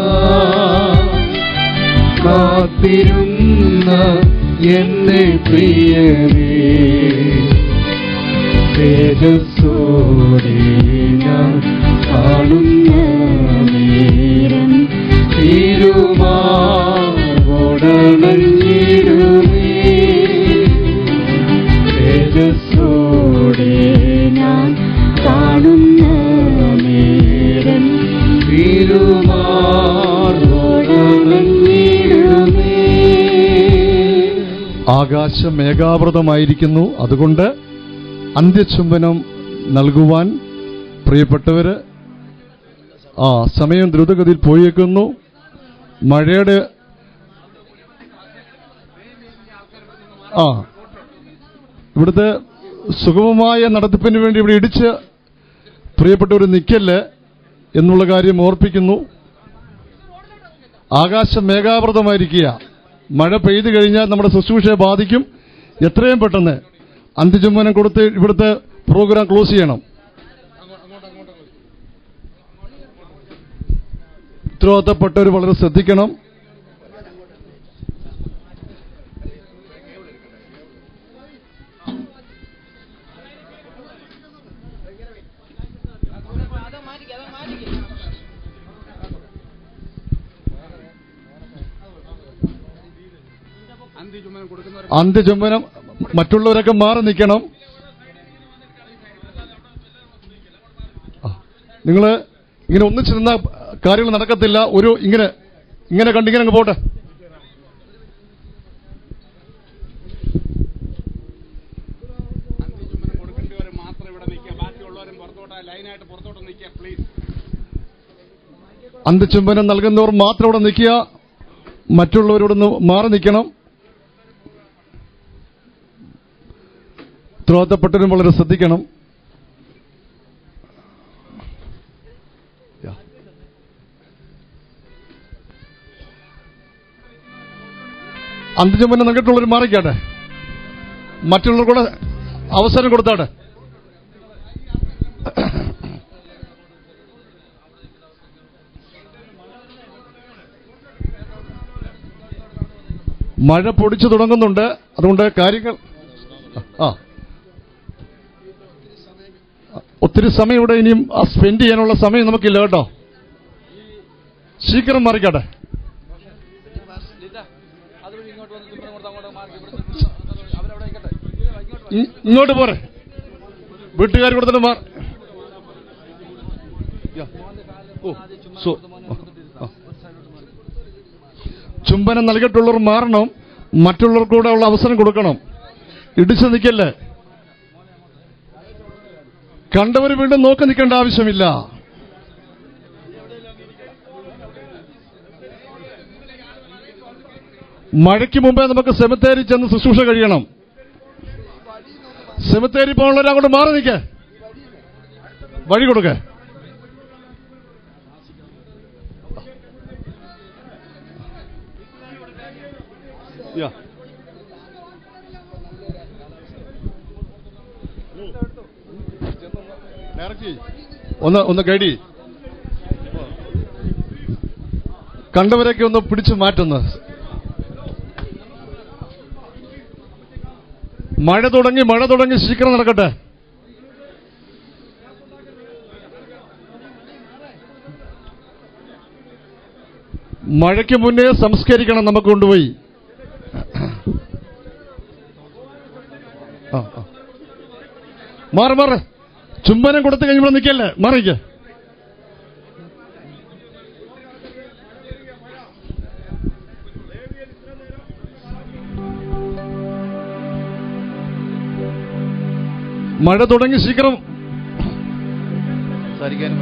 കാത്തിരുന്ന എന്റെ പ്രിയരേ തേജസ്സോടെ ഞാൻ കാണുന്ന നേരം തിരുമാവോടണഞ്ഞിടുമേ തേജസ്സോടെ ഞാൻ കാണുന്ന നേരം തിരുമാവോടണഞ്ഞിടുമേ. ആകാശം മേഘാവൃതമായിരിക്കുന്നു. അതുകൊണ്ട് അന്ത്യചുംബനം നൽകുവാൻ പ്രിയപ്പെട്ടവര് സമയം ദ്രുതഗതിയിൽ പോയേക്കുന്നു. മഴയുടെ ഇവിടുത്തെ സുഗമമായ നടത്തിപ്പിന് വേണ്ടി ഇവിടെ ഇടിച്ച് പ്രിയപ്പെട്ടവർ നിൽക്കല്ലേ എന്നുള്ള കാര്യം ഓർപ്പിക്കുന്നു. ആകാശം മേഘാവൃതമായിരിക്കുക. മഴ പെയ്തു കഴിഞ്ഞാൽ നമ്മുടെ ശുശ്രൂഷയെ ബാധിക്കും. എത്രയും പെട്ടെന്ന് അന്ത്യചുംബനം കൊടുത്ത് ഇവിടുത്തെ പ്രോഗ്രാം ക്ലോസ് ചെയ്യണം. ഉത്തരവാദിത്തപ്പെട്ടവർ വളരെ ശ്രദ്ധിക്കണം. അന്ത്യചുംബനം മറ്റുള്ളവരൊക്കെ മാറി നിൽക്കണം. നിങ്ങൾ ഇങ്ങനെ ഒന്നിച്ചിരുന്ന കാര്യങ്ങൾ നടക്കത്തില്ല. ഒരു ഇങ്ങനെ കണ്ടിങ്ങനെ അങ്ങ് പോട്ടെ. അന്ത്യചുംബനം നൽകുന്നവർ മാത്രം ഇവിടെ നിൽക്കുക. മറ്റുള്ളവരോടൊന്ന് മാറി നിൽക്കണം. ഉത്തരവാദിത്തപ്പെട്ടവരും വളരെ ശ്രദ്ധിക്കണം. അന്ത്യചുംബനം നൽകിയിട്ടുള്ളവർ മാറിക്കാട്ടെ. മറ്റുള്ളവർ കൂടെ അവസരം കൊടുത്താട്ടെ. മഴ പൊടിച്ചു തുടങ്ങുന്നുണ്ട്. അതുകൊണ്ട് കാര്യങ്ങൾ ഒത്തിരി സമയം ഇവിടെ ഇനിയും സ്പെൻഡ് ചെയ്യാനുള്ള സമയം നമുക്കില്ല കേട്ടോ. ശീഘ്രം മാറിക്കട്ടെ. ഇങ്ങോട്ട് പോരെ, വീട്ടുകാർ കൊടുത്തിട്ട് മാറി. ചുംബനം നൽകിയിട്ടുള്ളവർ മാറണം, മറ്റുള്ളവർക്ക് കൂടെ ഉള്ള അവസരം കൊടുക്കണം. ഇടിച്ചു നിൽക്കല്ലേ. കണ്ടവർ വീണ്ടും നോക്കി നിൽക്കേണ്ട ആവശ്യമില്ല. മഴയ്ക്ക് മുമ്പേ നമുക്ക് സെമിത്തേരി ചെന്ന് ശുശ്രൂഷ കഴിയണം. സെമിത്തേരി പോകാനുള്ളവർ അങ്ങോട്ട് മാറി നിൽക്കേ, വഴി കൊടുക്കേ. ഒന്ന് ഗൈഡി, കണ്ടവരൊക്കെ ഒന്ന് പിടിച്ചു മാറ്റുന്നു. മഴ തുടങ്ങി ശീഘ്രം നടക്കട്ടെ. മഴയ്ക്ക് മുന്നേ സംസ്കരിക്കണം നമുക്ക് കൊണ്ടുപോയി. മാറ്, ചുംബനം കൊടുത്തു കഴിയുമ്പോൾ നിൽക്കല്ലേ, മാറിക്ക. മഴ തുടങ്ങി ശീഘ്രം സംസാരിക്കാനും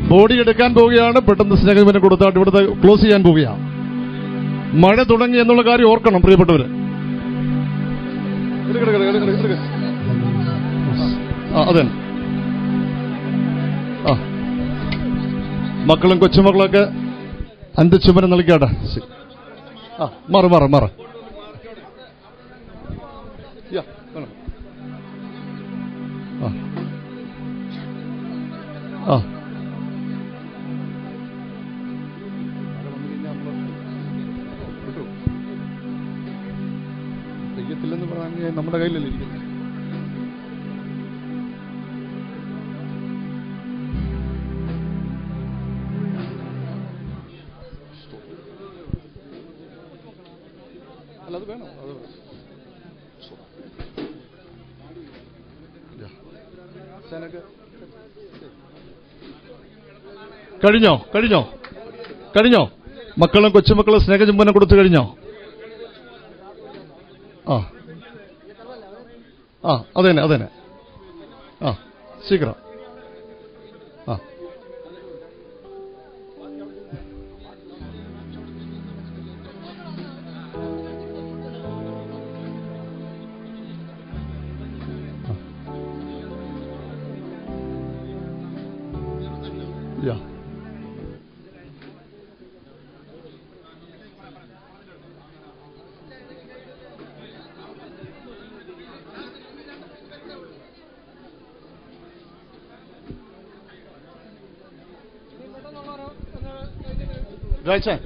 ബോഡി എടുക്കാൻ പോവുകയാണ്. പെട്ടെന്ന് സ്നേഹം കൊടുത്താട്ട് ഇവിടുത്തെ ക്ലോസ് ചെയ്യാൻ പോവുകയാണ്. മഴ തുടങ്ങി എന്നുള്ള കാര്യം ഓർക്കണം പ്രിയപ്പെട്ടവര്. അതെ, മക്കളും കൊച്ചുമക്കളൊക്കെ അന്ത്യചുംബനം നൽകിയാട്ടെ. മാറ ചെയ്യത്തില്ലെന്ന് പറഞ്ഞാൽ നമ്മുടെ കയ്യിലല്ലേ ഇരിക്കുന്നത്. അല്ല, അത് വേണം. അത് കഴിഞ്ഞോ? മക്കളും കൊച്ചുമക്കളും സ്നേഹചുംബനം കൊടുത്തു കഴിഞ്ഞോ? അതന്നെ. ശീഘ്രം. രാജാൻ